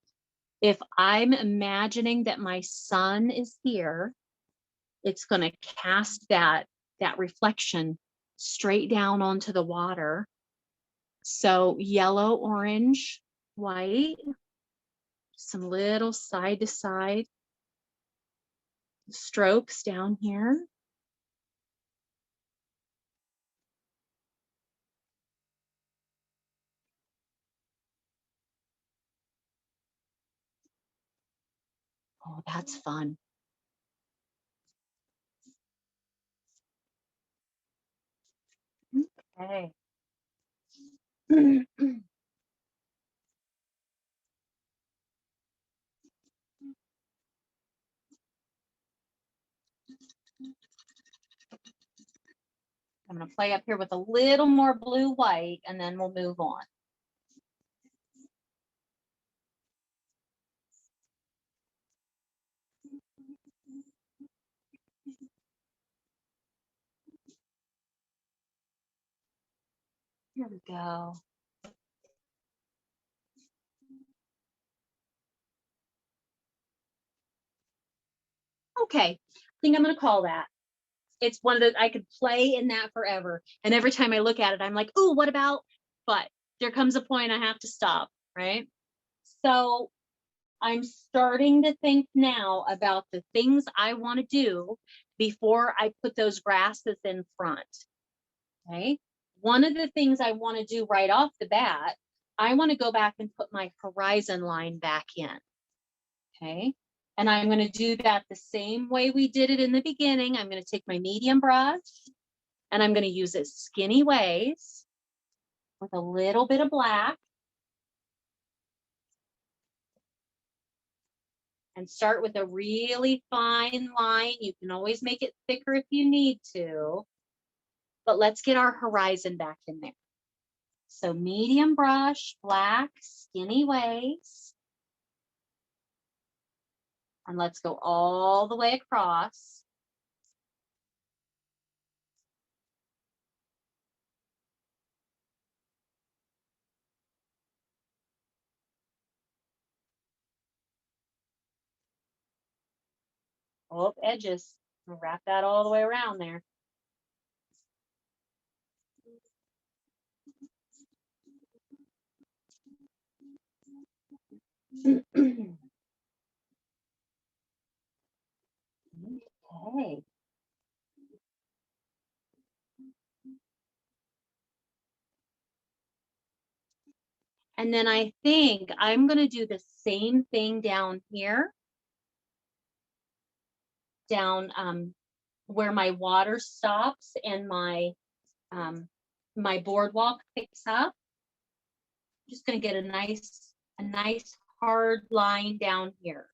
If I'm imagining that my sun is here, it's going to cast that reflection straight down onto the water. So yellow, orange, white, some little side to side strokes down here. Oh, that's fun. Okay. I'm going to play up here with a little more blue white, and then we'll move on. Here we go. Okay, I think I'm going to call that. It's one of the, I could play in that forever. And every time I look at it, I'm like, ooh, what about? But there comes a point I have to stop, right? So I'm starting to think now about the things I want to do before I put those grasses in front. Okay. One of the things I want to do right off the bat, I want to go back and put my horizon line back in. Okay. And I'm going to do that the same way we did it in the beginning. I'm going to take my medium brush and I'm going to use it skinny ways with a little bit of black. And start with a really fine line. You can always make it thicker if you need to, but let's get our horizon back in there. So medium brush, black, skinny ways. And let's go all the way across. Oh, edges. We'll wrap that all the way around there. Okay. And then I think I'm going to do the same thing down here, down where my water stops and my boardwalk picks up. Just going to get a nice hard line down here.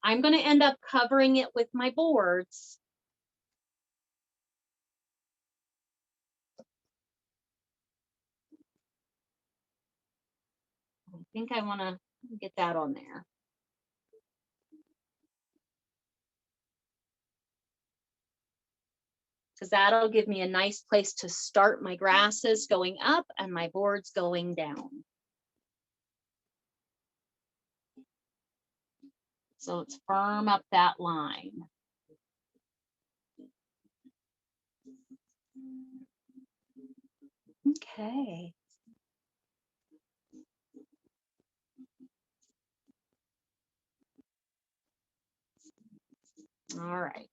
I'm going to end up covering it with my boards. I think I want to get that on there. Because that'll give me a nice place to start my grasses going up and my boards going down. So let's firm up that line. Okay. All right.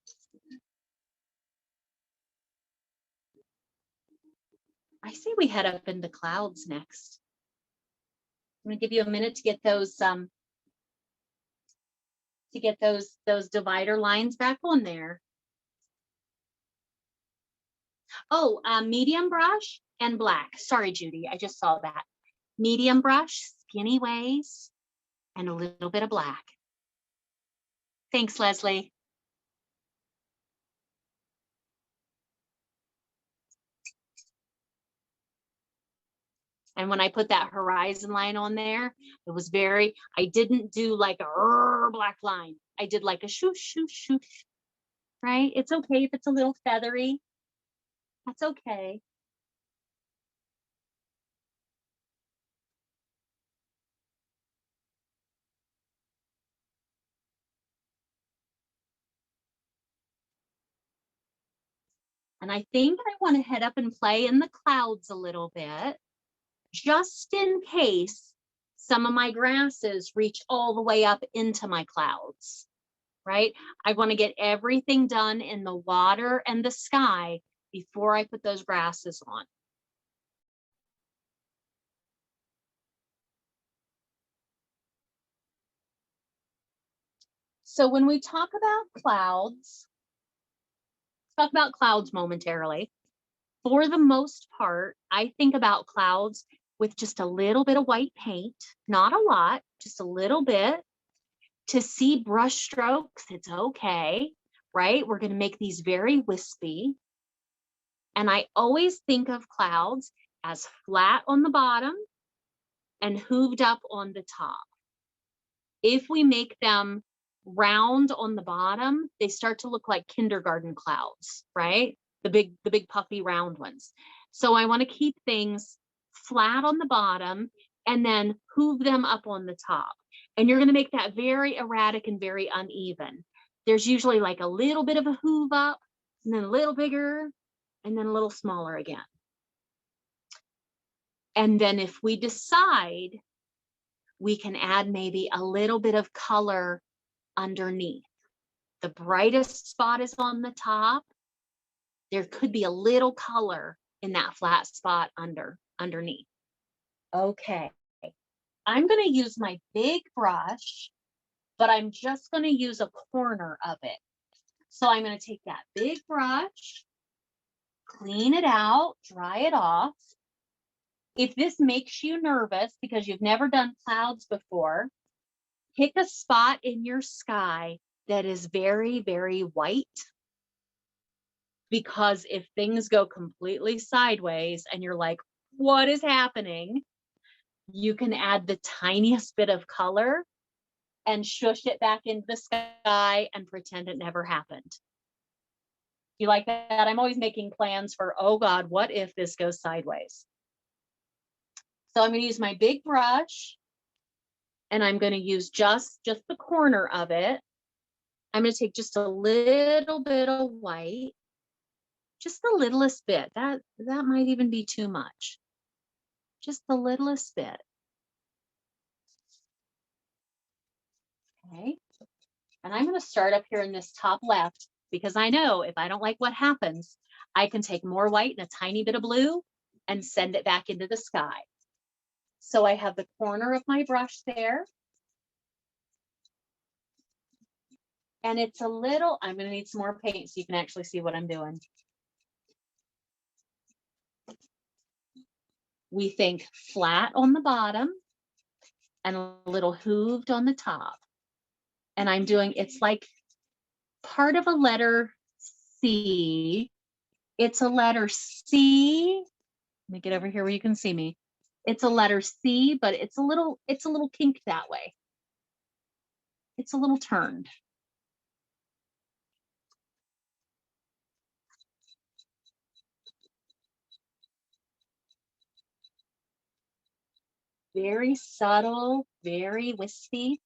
I say we head up into clouds next. I'm gonna give you a minute to get those divider lines back on there. Oh, medium brush and black. Sorry, Judy, I just saw that. Medium brush, skinny ways, and a little bit of black. Thanks, Leslie. And when I put that horizon line on there, it was very, I didn't do like a black line. I did like a shoosh, shoosh, shoosh, right? It's okay if it's a little feathery. That's okay. And I think I want to head up and play in the clouds a little bit, just in case some of my grasses reach all the way up into my clouds, right? I want to get everything done in the water and the sky before I put those grasses on. So when we talk about clouds, talk about clouds momentarily. For the most part, I think about clouds with just a little bit of white paint, not a lot, just a little bit. To see brush strokes, it's okay, right? We're going to make these very wispy. And I always think of clouds as flat on the bottom and hooved up on the top. If we make them round on the bottom, they start to look like kindergarten clouds, right? The big puffy round ones. So I want to keep things flat on the bottom and then hoove them up on the top. And you're going to make that very erratic and very uneven. There's usually like a little bit of a hoove up and then a little bigger and then a little smaller again. And then if we decide, we can add maybe a little bit of color underneath. The brightest spot is on the top. There could be a little color in that flat spot underneath. Okay, I'm going to use my big brush, but I'm just going to use a corner of it. So I'm going to take that big brush, clean it out, dry it off. If this makes you nervous because you've never done clouds before, pick a spot in your sky that is very, very white. Because if things go completely sideways and you're like, what is happening? You can add the tiniest bit of color and shush it back into the sky and pretend it never happened. You like that? I'm always making plans for, oh God, what if this goes sideways? So I'm going to use my big brush and I'm going to use just the corner of it. I'm going to take just a little bit of white, just the littlest bit. That might even be too much. Just the littlest bit. Okay. And I'm going to start up here in this top left because I know if I don't like what happens, I can take more white and a tiny bit of blue and send it back into the sky. So I have the corner of my brush there. And it's a little, I'm going to need some more paint so you can actually see what I'm doing. We think flat on the bottom and a little hooved on the top. And I'm doing, it's like part of a letter C. It's a letter C. Let me get over here where you can see me. It's a letter C, but it's a little kinked that way. It's a little turned. Very subtle, very wispy.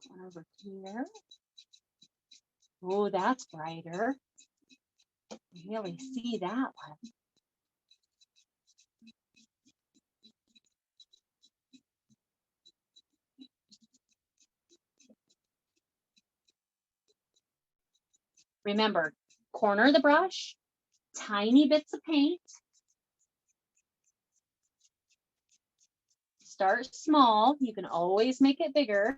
One over here. Oh, that's brighter. Really see that one. Remember, corner of the brush, tiny bits of paint. start small. You can always make it bigger.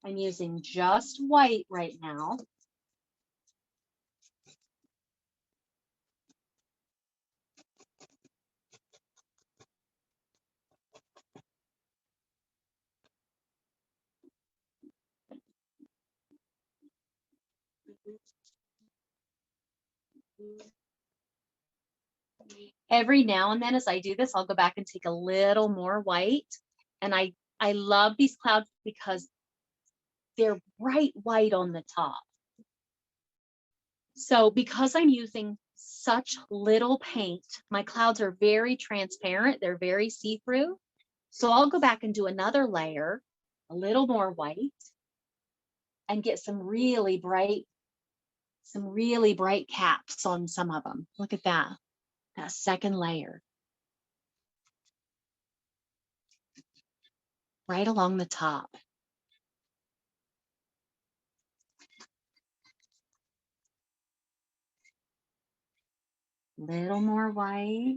I'm using just white right now. Every now and then as I do this, I'll go back and take a little more white. And I love these clouds because they're bright white on the top. So because I'm using such little paint, my clouds are very transparent. They're very see-through. So I'll go back and do another layer, a little more white, and get some really bright caps on some of them. Look at that second layer. Right along the top. Little more white.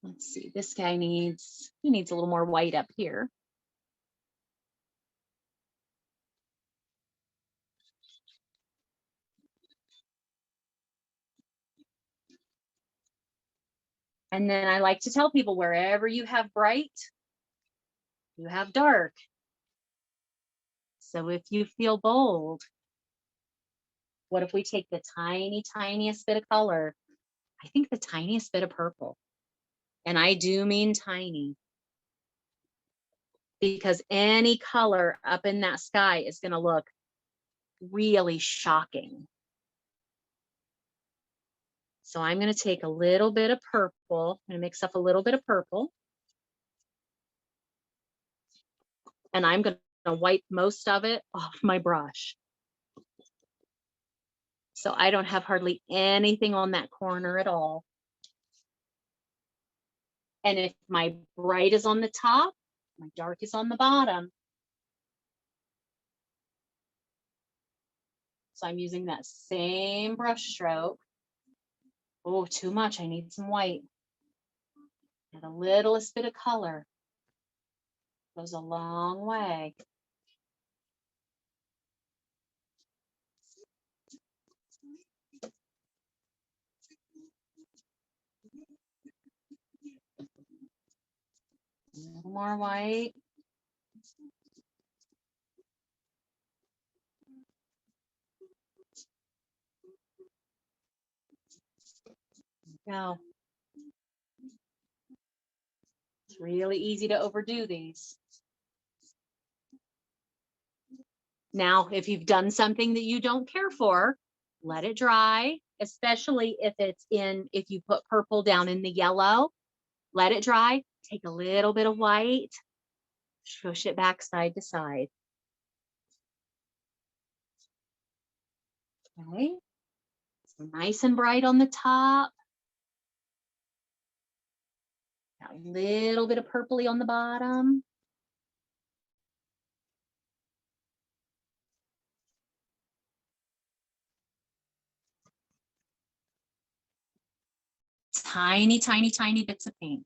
Let's see, this guy needs a little more white up here. And then I like to tell people, wherever you have bright, you have dark. So if you feel bold, what if we take the tiniest bit of color? I think the tiniest bit of purple. And I do mean tiny. Because any color up in that sky is going to look really shocking. So I'm going to take a little bit of purple. I'm going to mix up a little bit of purple. And I'm going to wipe most of it off my brush. So I don't have hardly anything on that corner at all. And if my bright is on the top, my dark is on the bottom. So I'm using that same brush stroke. Oh, too much. I need some white. And the littlest bit of color goes a long way. A little more white. Go. It's really easy to overdo these. Now, if you've done something that you don't care for, let it dry, especially if you put purple down in the yellow, let it dry, take a little bit of white, push it back side to side. Okay, so nice and bright on the top. Got a little bit of purpley on the bottom. Tiny, tiny, tiny bits of paint.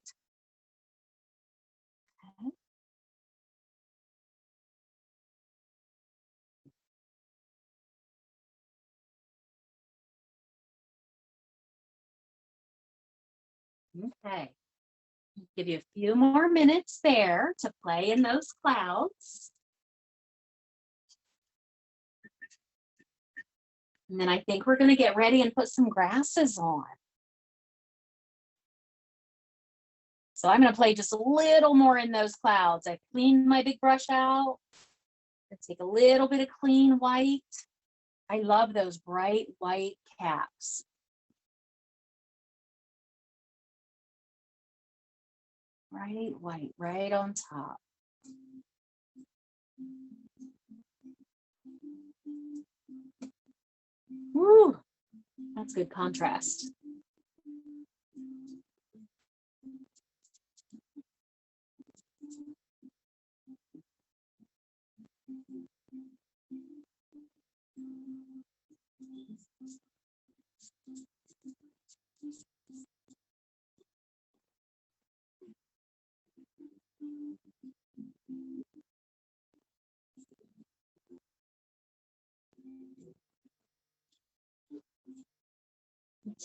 Okay. Give you a few more minutes there to play in those clouds. And then I think we're going to get ready and put some grasses on. So I'm going to play just a little more in those clouds. I cleaned my big brush out. Let's take a little bit of clean white. I love those bright white caps. Bright white right on top. Woo, that's good contrast.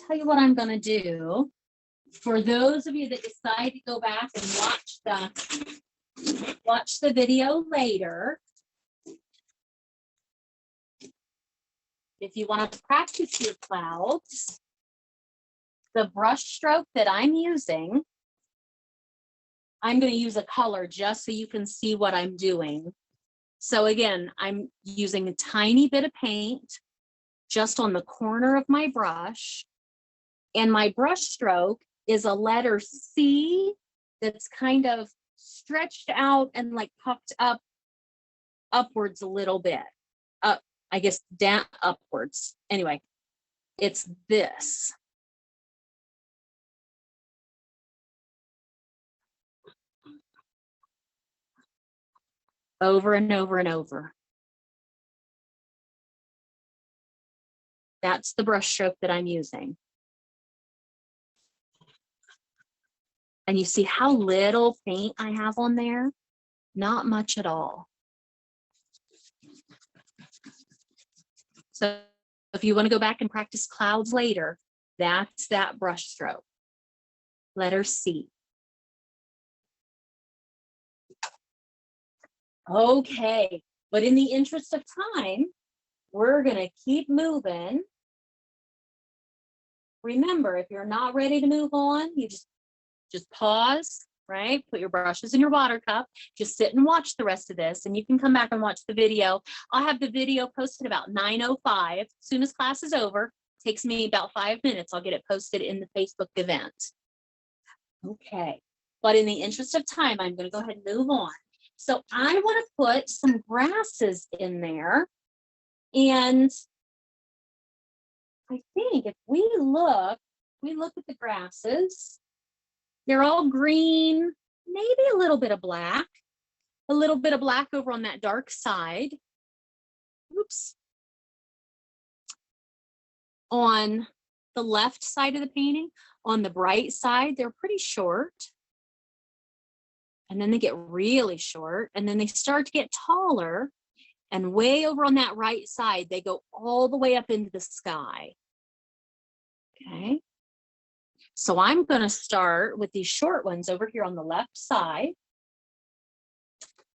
tell you what I'm going to do. For those of you that decide to go back and watch the video later, if you want to practice your clouds, the brush stroke that I'm using, I'm going to use a color just so you can see what I'm doing. So again, I'm using a tiny bit of paint just on the corner of my brush. And my brush stroke is a letter C that's kind of stretched out and like puffed up upwards a little bit. I guess down upwards. Anyway, it's this. Over and over and over. That's the brush stroke that I'm using. And you see how little paint I have on there? Not much at all. So if you want to go back and practice clouds later, that's that brush stroke. Letter C. Okay, but in the interest of time, we're going to keep moving. Remember, if you're not ready to move on, you just pause, right? Put your brushes in your water cup, just sit and watch the rest of this, and you can come back and watch the video. I'll have the video posted about 9:05. As soon as class is over, it takes me about 5 minutes. I'll get it posted in the Facebook event. Okay, but in the interest of time, I'm going to go ahead and move on. So I want to put some grasses in there. And I think if we look at the grasses, they're all green, maybe a little bit of black over on that dark side. Oops. On the left side of the painting, on the bright side, they're pretty short. And then they get really short, and then they start to get taller. And way over on that right side, they go all the way up into the sky. Okay. So I'm going to start with these short ones over here on the left side.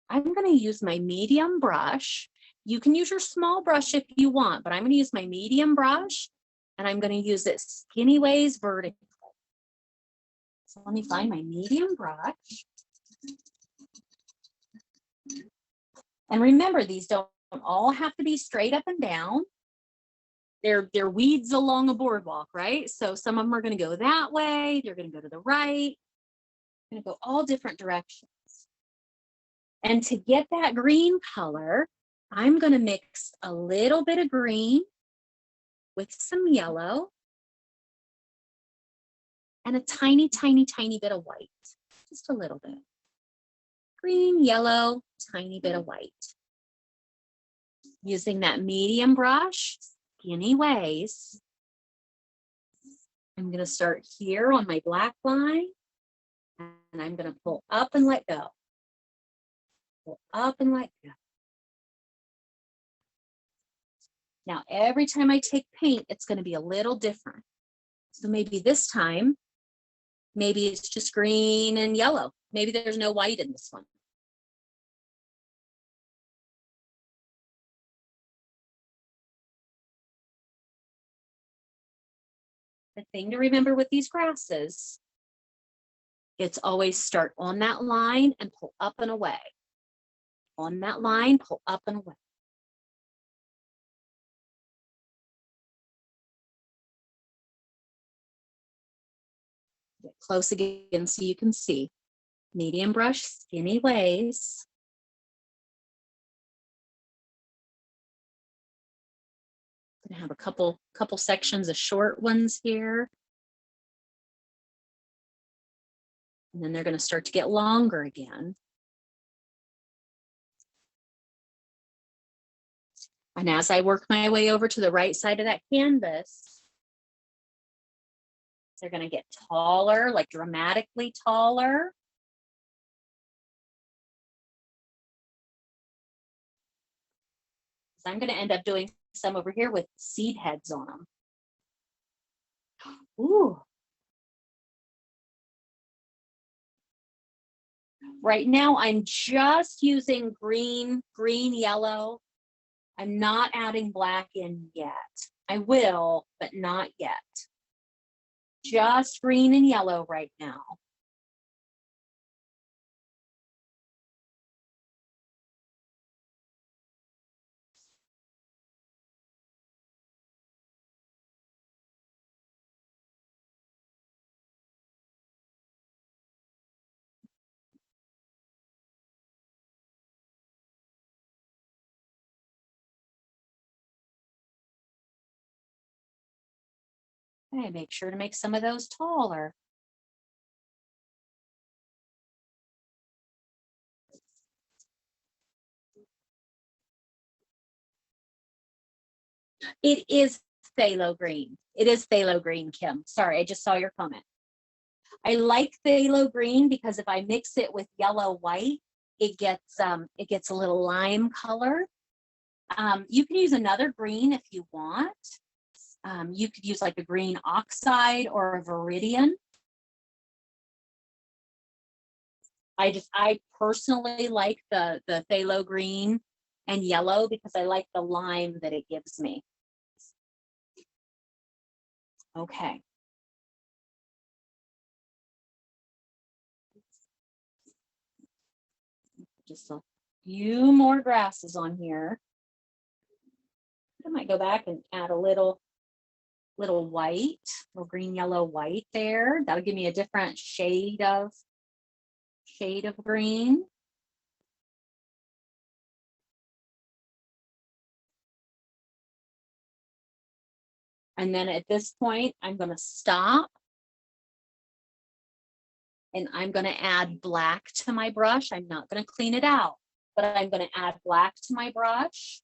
I'm going to use my medium brush. You can use your small brush if you want, but I'm going to use my medium brush, and I'm going to use it skinny ways vertically. So let me find my medium brush. And remember, these don't all have to be straight up and down. They're weeds along a boardwalk, right? So some of them are going to go that way. They're going to go to the right. They're going to go all different directions. And to get that green color, I'm going to mix a little bit of green with some yellow and a tiny, tiny, tiny bit of white. Just a little bit. Green, yellow, tiny bit of white. Using that medium brush, skinny ways. I'm going to start here on my black line, and I'm going to pull up and let go. Pull up and let go. Now, every time I take paint, it's going to be a little different. So maybe this time, maybe it's just green and yellow. Maybe there's no white in this one. The thing to remember with these grasses, it's always start on that line and pull up and away. On that line, pull up and away. Get close again so you can see. Medium brush, skinny ways. I'm gonna have a couple sections of short ones here. And then they're going to start to get longer again. And as I work my way over to the right side of that canvas, they're going to get taller, like dramatically taller. So I'm going to end up doing some over here with seed heads on them. Ooh. Right now, I'm just using green, yellow. I'm not adding black in yet. I will, but not yet. Just green and yellow right now. Okay, make sure to make some of those taller. It is phthalo green. It is phthalo green, Kim. Sorry, I just saw your comment. I like phthalo green because if I mix it with yellow white, it gets a little lime color. You can use another green if you want. You could use like a green oxide or a viridian. I personally like the phthalo green and yellow because I like the lime that it gives me. Okay. Just a few more grasses on here. I might go back and add a little white, little green, yellow, white there. That'll give me a different shade of green. And then at this point, I'm going to stop. And I'm going to add black to my brush. I'm not going to clean it out, but I'm going to add black to my brush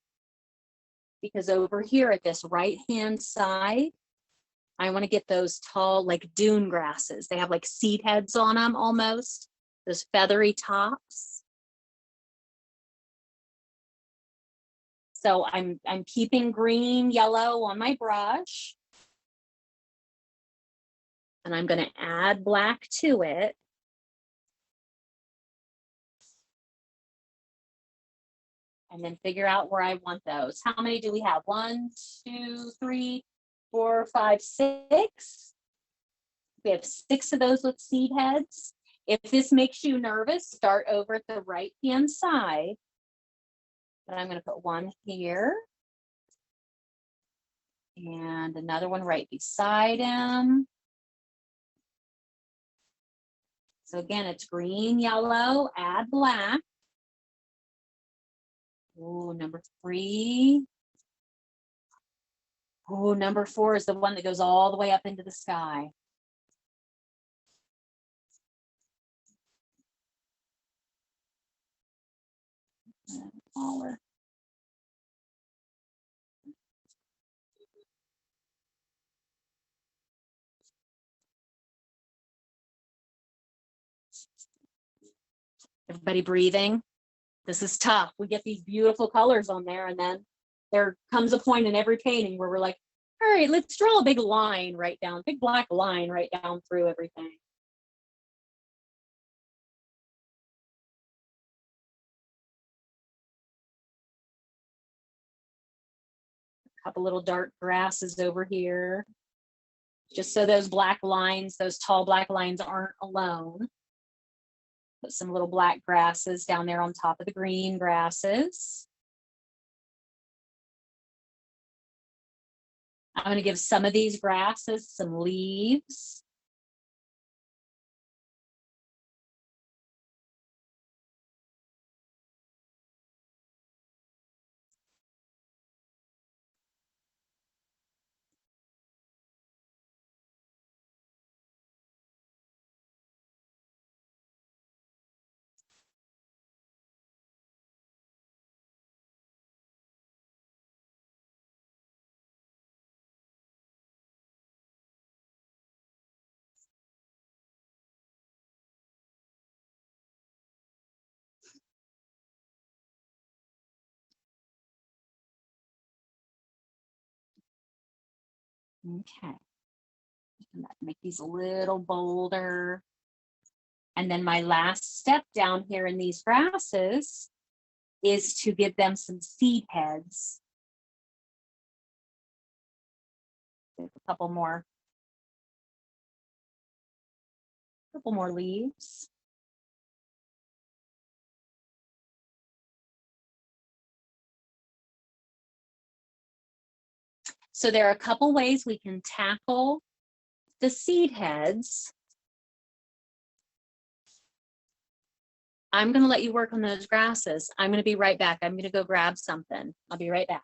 because over here at this right-hand side, I want to get those tall, like dune grasses. They have like seed heads on them almost, those feathery tops. So I'm keeping green, yellow on my brush. And I'm going to add black to it. And then figure out where I want those. How many do we have? 1, 2, 3, 4, 5, 6. We have 6 of those with seed heads. If this makes you nervous, start over at the right-hand side. But I'm going to put one here. And another one right beside him. So again, it's green, yellow, add black. Ooh, number 3. Ooh, number 4 is the one that goes all the way up into the sky. Smaller. Everybody breathing? This is tough. We get these beautiful colors on there, and then there comes a point in every painting where we're like, all right, let's draw a big line right down, big black line right down through everything. A couple little dark grasses over here, just so those black lines, those tall black lines aren't alone. Put some little black grasses down there on top of the green grasses. I'm going to give some of these grasses some leaves. Okay. Make these a little bolder. And then my last step down here in these grasses is to give them some seed heads. A couple more leaves. So there are a couple ways we can tackle the seed heads. I'm going to let you work on those grasses. I'm going to be right back. I'm going to go grab something. I'll be right back.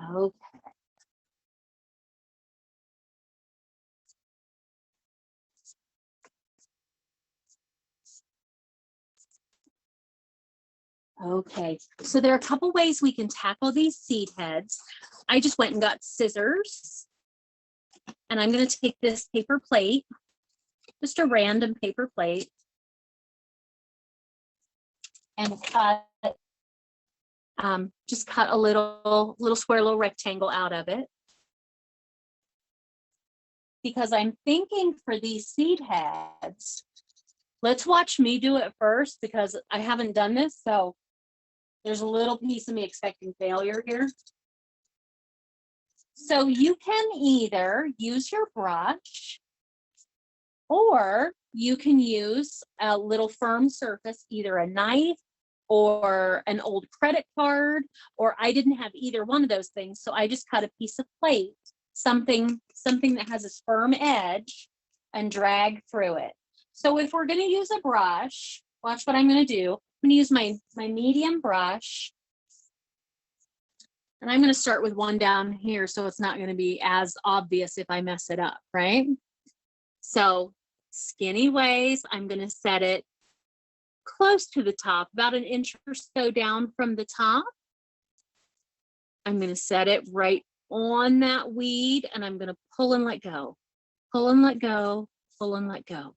Okay. Okay, so there are a couple ways we can tackle these seed heads. I just went and got scissors, and I'm going to take this paper plate, just a random paper plate, and just cut a little square, little rectangle out of it. Because I'm thinking for these seed heads, let's watch me do it first because I haven't done this, so there's a little piece of me expecting failure here. So you can either use your brush or you can use a little firm surface, either a knife or an old credit card, or I didn't have either one of those things. So I just cut a piece of plate, something that has a firm edge, and drag through it. So if we're going to use a brush, watch what I'm going to do. I'm going to use my medium brush. And I'm going to start with one down here so it's not going to be as obvious if I mess it up, right? So skinny ways, I'm going to set it close to the top, about an inch or so down from the top. I'm going to set it right on that weed, and I'm going to pull and let go, pull and let go, pull and let go.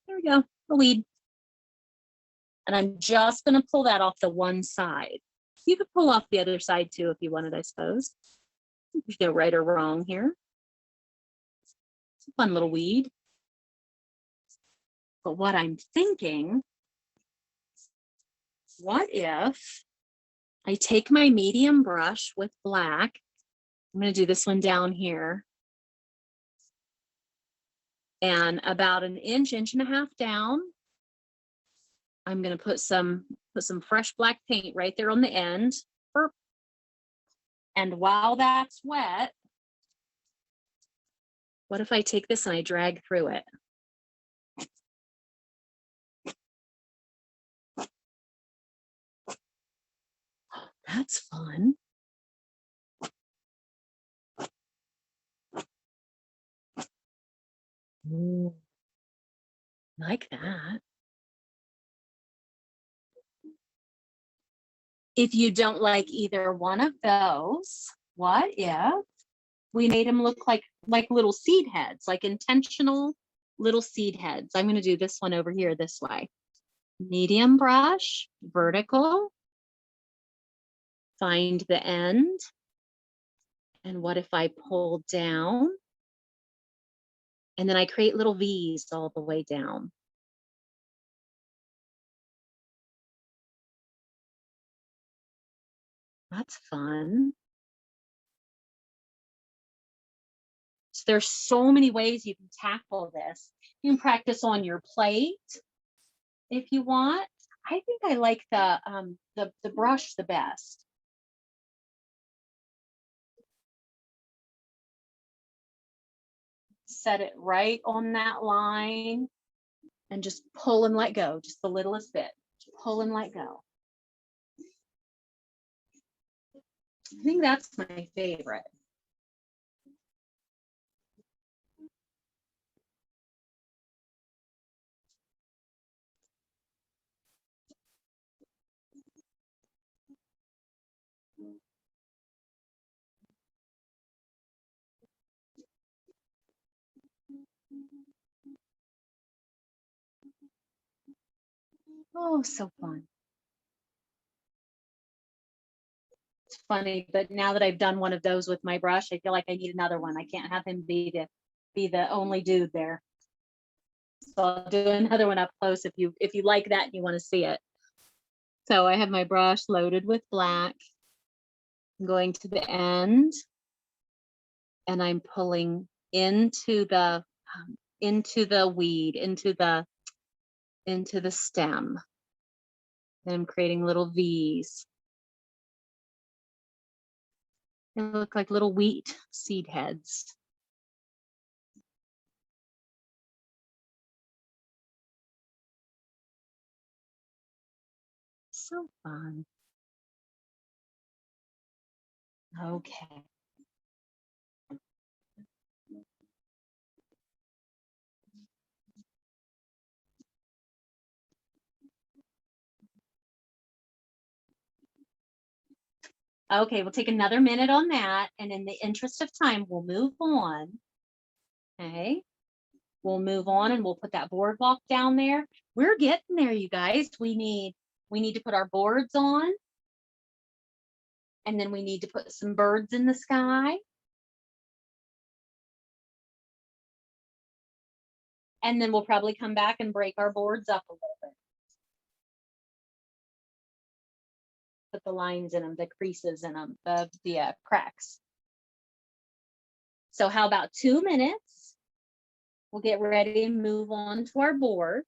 There we go, the weed. And I'm just going to pull that off the one side. You could pull off the other side too if you wanted, I suppose. There's no right or wrong here. It's a fun little weed. But what I'm thinking, what if I take my medium brush with black? I'm going to do this one down here. And about an inch and a half down, I'm going to put some fresh black paint right there on the end. And while that's wet, what if I take this and I drag through it? That's fun. Ooh, like that. If you don't like either one of those, what if we made them look like little seed heads, like intentional little seed heads? I'm going to do this one over here this way. Medium brush, vertical, find the end. And what if I pull down? And then I create little V's all the way down. That's fun. So there's so many ways you can tackle this. You can practice on your plate if you want. I think I like the brush the best. set it right on that line and just pull and let go, just the littlest bit. Pull and let go. I think that's my favorite. Oh, so fun. It's funny, but now that I've done one of those with my brush, I feel like I need another one. I can't have him be the only dude there. So I'll do another one up close if you like that and you want to see it. So I have my brush loaded with black. I'm going to the end and I'm pulling into the weed, into the stem. And I'm creating little V's. They look like little wheat seed heads. So fun. Okay. Okay, we'll take another minute on that. And in the interest of time, we'll move on. Okay. We'll move on and we'll put that boardwalk down there. We're getting there, you guys. We need to put our boards on. And then we need to put some birds in the sky. And then we'll probably come back and break our boards up a little bit. Put the lines in them, the creases in them, the cracks. So how about 2 minutes? We'll get ready and move on to our boards.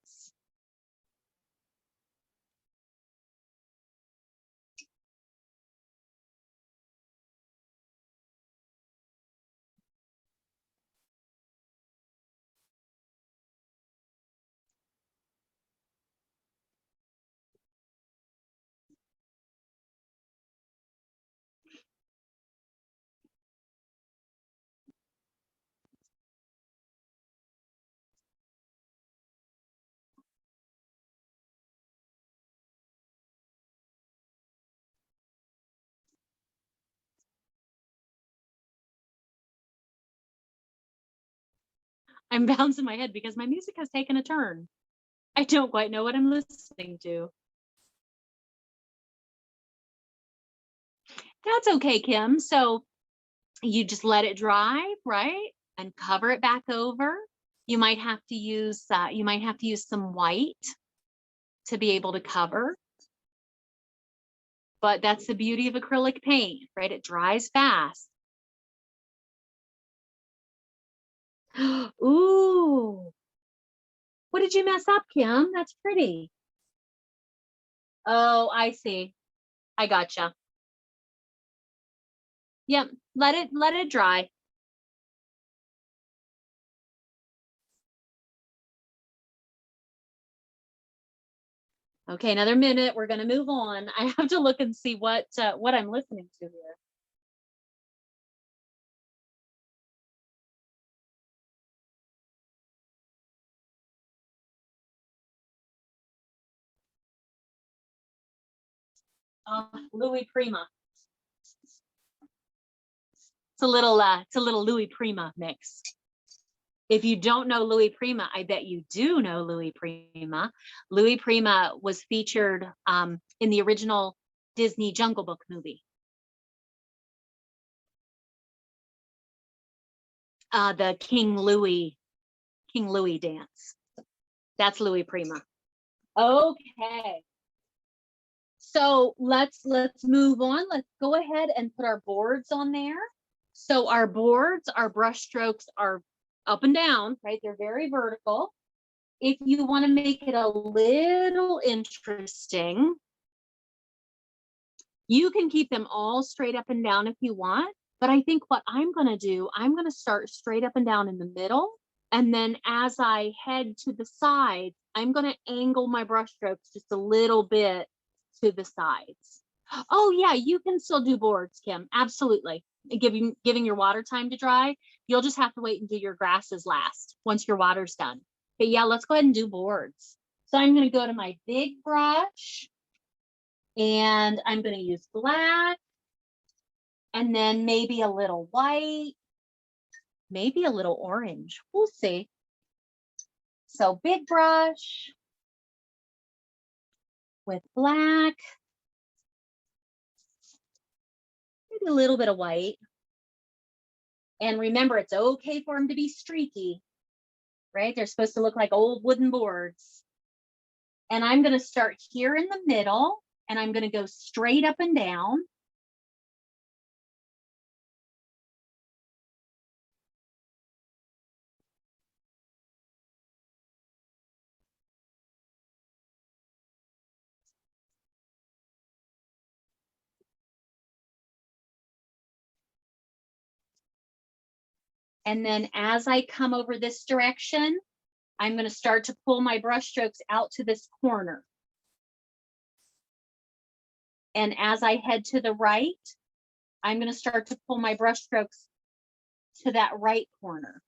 I'm bouncing my head because my music has taken a turn. I don't quite know what I'm listening to. That's okay, Kim. So you just let it dry, right? And cover it back over. You might have to use some white to be able to cover. But that's the beauty of acrylic paint, right? It dries fast. Ooh. What did you mess up, Kim? That's pretty. Oh, I see. I gotcha. Yep, let it dry. Okay, another minute. We're gonna move on. I have to look and see what I'm listening to here. Louis Prima. It's a little Louis Prima mix. If you don't know Louis Prima, I bet you do know Louis Prima. Louis Prima was featured in the original Disney Jungle Book movie. The King Louis dance. That's Louis Prima. Okay. So let's move on. Let's go ahead and put our boards on there. So our boards, our brush strokes are up and down, right? They're very vertical. If you want to make it a little interesting, you can keep them all straight up and down if you want. But I think what I'm going to do, I'm going to start straight up and down in the middle. And then as I head to the side, I'm going to angle my brush strokes just a little bit to the sides. Oh yeah, you can still do boards, Kim. Absolutely. Giving your water time to dry. You'll just have to wait and do your grasses last once your water's done. But yeah, let's go ahead and do boards. So I'm going to go to my big brush and I'm going to use black and then maybe a little white, maybe a little orange. We'll see. So big brush with black, maybe a little bit of white. And remember, it's okay for them to be streaky, right? They're supposed to look like old wooden boards. And I'm going to start here in the middle and I'm going to go straight up and down. And then as I come over this direction, I'm going to start to pull my brush strokes out to this corner. And as I head to the right, I'm going to start to pull my brush strokes to that right corner.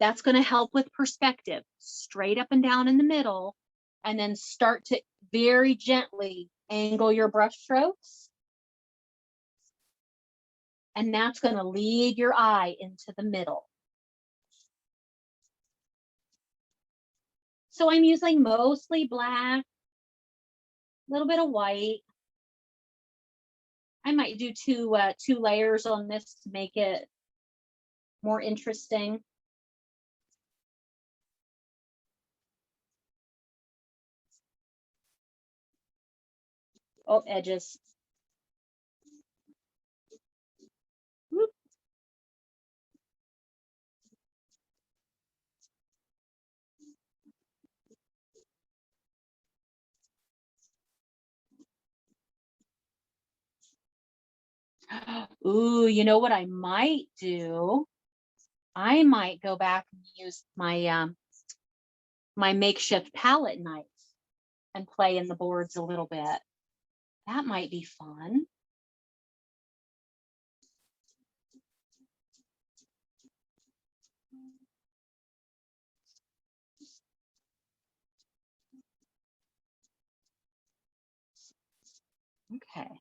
That's going to help with perspective, straight up and down in the middle, and then start to very gently angle your brush strokes. And that's going to lead your eye into the middle. So I'm using mostly black, a little bit of white. I might do two layers on this to make it more interesting. Oh, edges. Whoop. Ooh, you know what I might do? I might go back and use my my makeshift palette knife and play in the boards a little bit. That might be fun. Okay.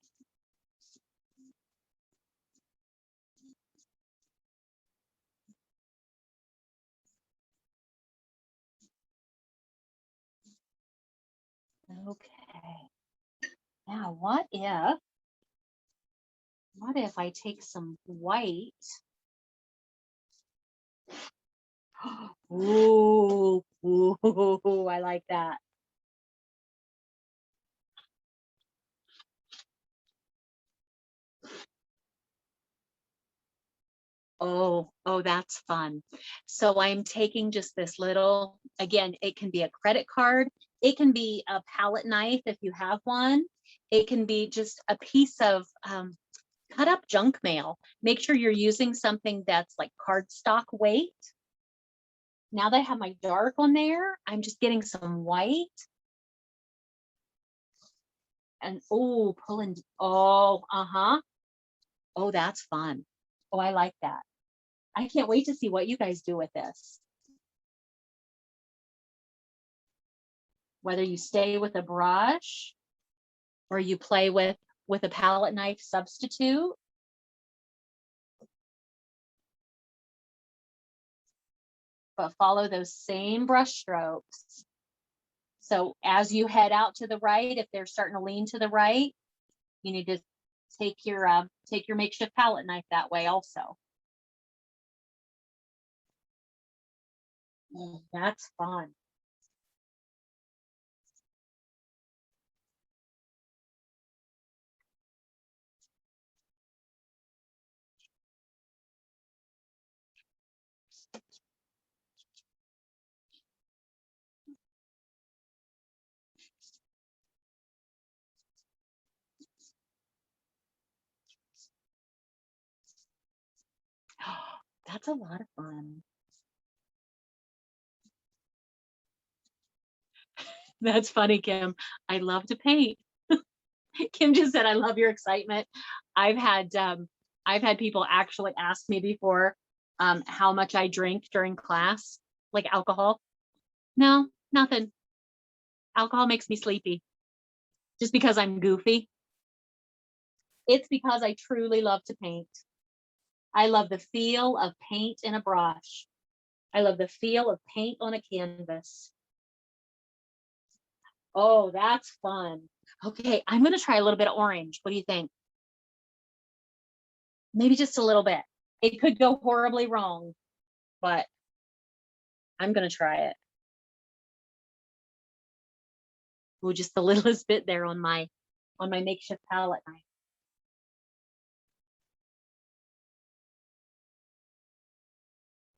Okay. Now, what if I take some white? Ooh, ooh, I like that. Oh, that's fun. So I'm taking just this little, again, it can be a credit card. It can be a palette knife if you have one. It can be just a piece of cut up junk mail. Make sure you're using something that's like cardstock weight. Now that I have my dark on there, I'm just getting some white. And oh, pulling, oh, oh, that's fun. Oh, I like that. I can't wait to see what you guys do with this. Whether you stay with a brush or you play with a palette knife substitute. But follow those same brush strokes. So as you head out to the right, if they're starting to lean to the right, you need to take your makeshift palette knife that way also. That's fun. That's a lot of fun. That's funny, Kim. I love to paint. Kim just said, I love your excitement. I've had people actually ask me before how much I drink during class, like alcohol. No, nothing. Alcohol makes me sleepy just because I'm goofy. It's because I truly love to paint. I love the feel of paint in a brush. I love the feel of paint on a canvas. Oh, that's fun. Okay, I'm going to try a little bit of orange. What do you think? Maybe just a little bit. It could go horribly wrong, but I'm going to try it. Oh, just the littlest bit there on my makeshift palette knife.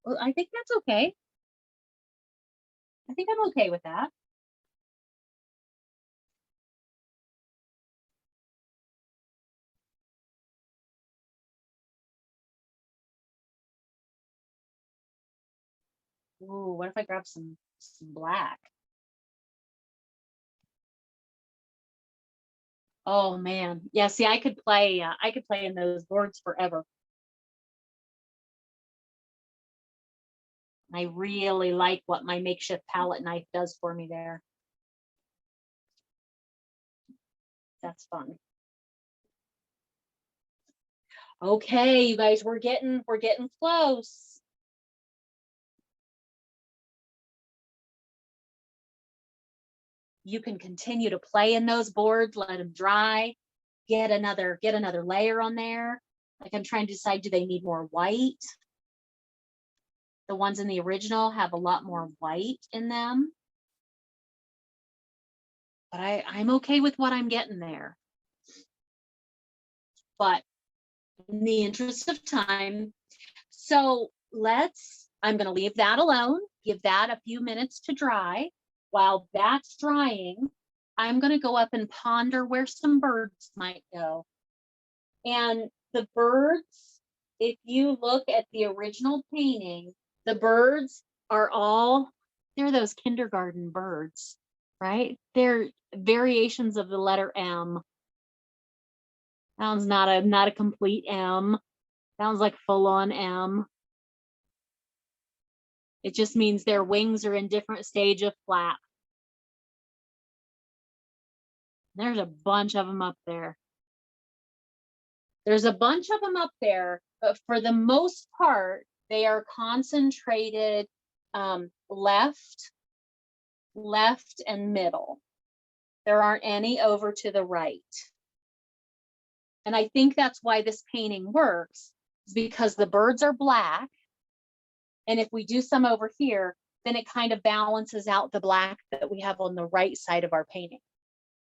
Well, I think that's okay. I think I'm okay with that. Ooh, what if I grab some black? Oh man. Yeah, see, I could play in those boards forever. I really like what my makeshift palette knife does for me there. That's fun. Okay, you guys, we're getting close. You can continue to play in those boards, let them dry, get another layer on there. Like I'm trying to decide, do they need more white? The ones in the original have a lot more white in them. But I'm okay with what I'm getting there. But in the interest of time, so I'm going to leave that alone, give that a few minutes to dry. While that's drying, I'm going to go up and ponder where some birds might go. And the birds, if you look at the original painting, the birds are they're those kindergarten birds, right? They're variations of the letter M. Sounds not a complete M. Sounds like full on M. It just means their wings are in different stage of flap. There's a bunch of them up there. There's a bunch of them up there, but for the most part, they are concentrated left, and middle. There aren't any over to the right. And I think that's why this painting works, is because the birds are black. And if we do some over here, then it kind of balances out the black that we have on the right side of our painting.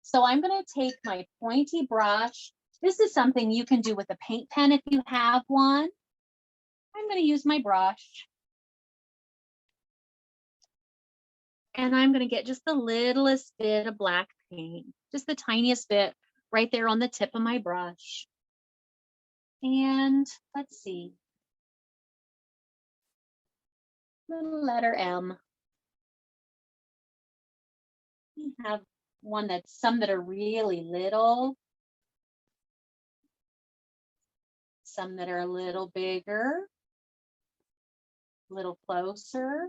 So I'm going to take my pointy brush. This is something you can do with a paint pen if you have one. I'm going to use my brush. And I'm going to get just the littlest bit of black paint, just the tiniest bit right there on the tip of my brush. And let's see. Little letter M. We have some that are really little. Some that are a little bigger, a little closer.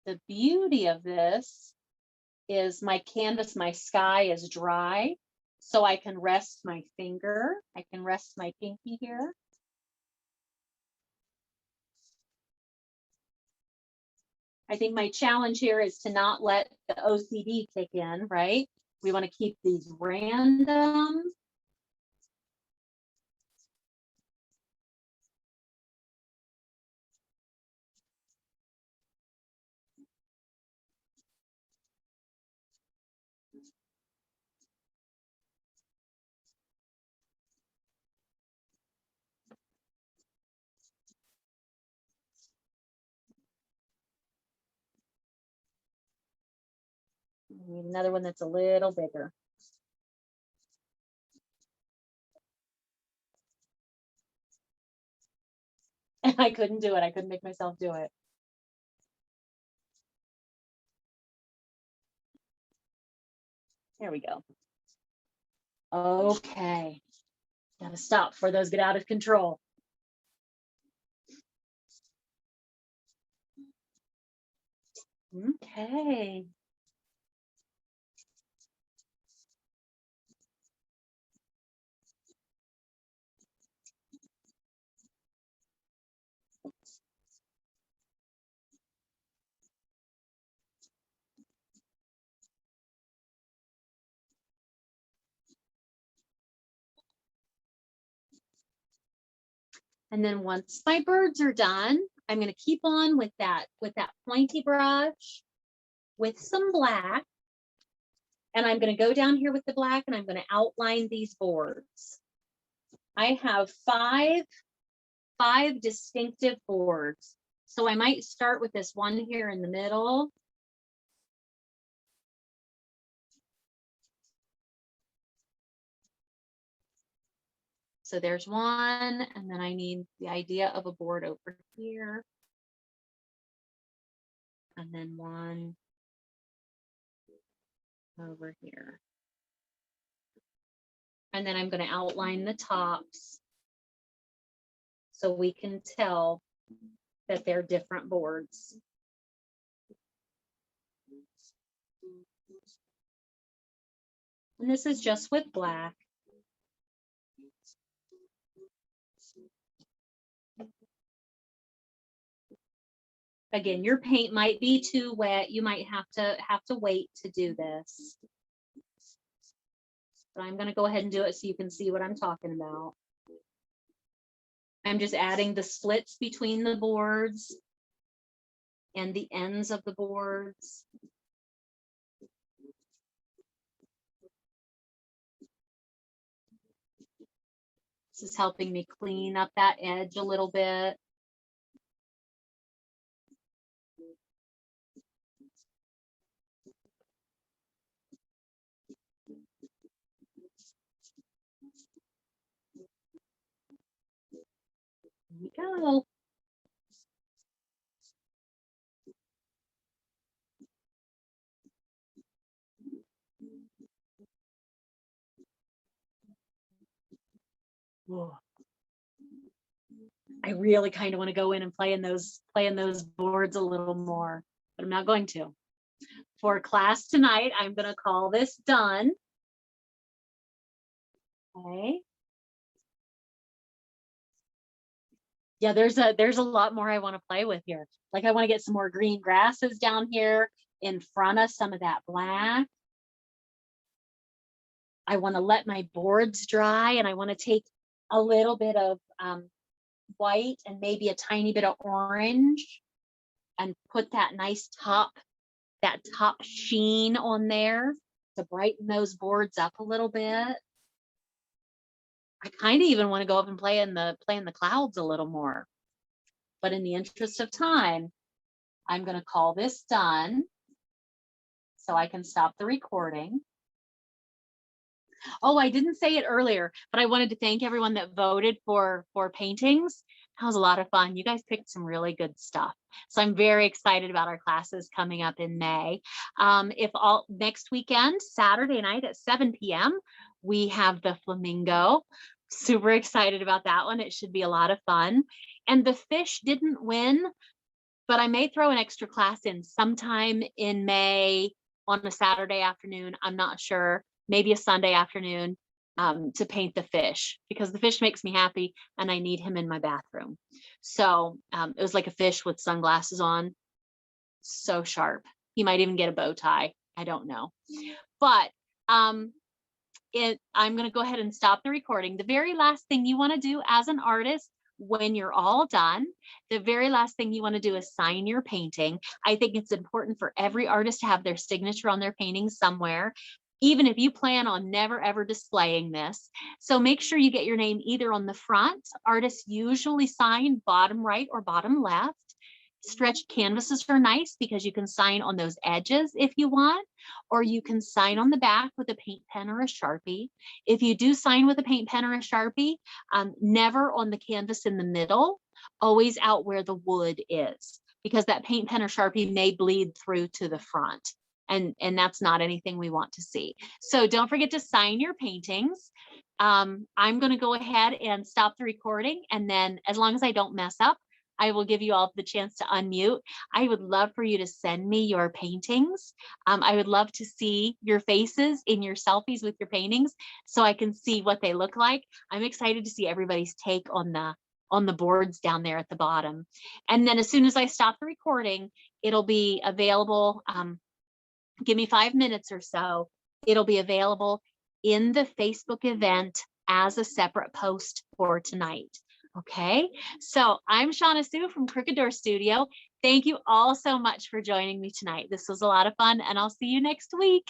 The beauty of this is my canvas, my sky is dry, so I can rest my finger. I can rest my pinky here. I think my challenge here is to not let the OCD kick in, right? We want to keep these random. We need another one that's a little bigger. I couldn't do it. I couldn't make myself do it. There we go. Okay. Gotta stop before those get out of control. Okay. And then once my birds are done, I'm going to keep on with that pointy brush with some black. And I'm going to go down here with the black and I'm going to outline these boards. I have five distinctive boards. So I might start with this one here in the middle. So there's one, and then I need the idea of a board over here. And then one over here. And then I'm going to outline the tops so we can tell that they're different boards. And this is just with black. Again, your paint might be too wet. You might have to wait to do this. But I'm going to go ahead and do it so you can see what I'm talking about. I'm just adding the splits between the boards and the ends of the boards. This is helping me clean up that edge a little bit. Here we go. Whoa. I really kind of want to go in and play in those boards a little more, but I'm not going to. For class tonight, I'm going to call this done. Okay. Yeah, there's a lot more I want to play with here. Like I want to get some more green grasses down here in front of some of that black. I want to let my boards dry, and I want to take a little bit of white and maybe a tiny bit of orange and put that nice top sheen on there to brighten those boards up a little bit. I kind of even want to go up and play in the clouds a little more. But in the interest of time, I'm going to call this done so I can stop the recording. Oh, I didn't say it earlier, but I wanted to thank everyone that voted for paintings. That was a lot of fun. You guys picked some really good stuff. So I'm very excited about our classes coming up in May. Next weekend, Saturday night at 7 p.m., we have the flamingo. Super excited about that one. It should be a lot of fun. And the fish didn't win, but I may throw an extra class in sometime in May on a Saturday afternoon. I'm not sure. Maybe a Sunday afternoon to paint the fish, because the fish makes me happy and I need him in my bathroom. So it was like a fish with sunglasses on. So sharp. He might even get a bow tie. I don't know. But I'm going to go ahead and stop the recording. The very last thing you want to do as an artist when you're all done, the very last thing you want to do is sign your painting. I think it's important for every artist to have their signature on their painting somewhere, even if you plan on never ever displaying this. So make sure you get your name either on the front. Artists usually sign bottom right or bottom left. Stretched canvases are nice because you can sign on those edges if you want, or you can sign on the back with a paint pen or a Sharpie. If you do sign with a paint pen or a Sharpie, never on the canvas in the middle, always out where the wood is, because that paint pen or Sharpie may bleed through to the front. And that's not anything we want to see. So don't forget to sign your paintings. I'm going to go ahead and stop the recording. And then as long as I don't mess up, I will give you all the chance to unmute. I would love for you to send me your paintings. I would love to see your faces in your selfies with your paintings so I can see what they look like. I'm excited to see everybody's take on the boards down there at the bottom. And then as soon as I stop the recording, it'll be available. Give me 5 minutes or so. It'll be available in the Facebook event as a separate post for tonight. Okay, so I'm Shauna Sue from Crooked Door Studio. Thank you all so much for joining me tonight. This was a lot of fun, and I'll see you next week.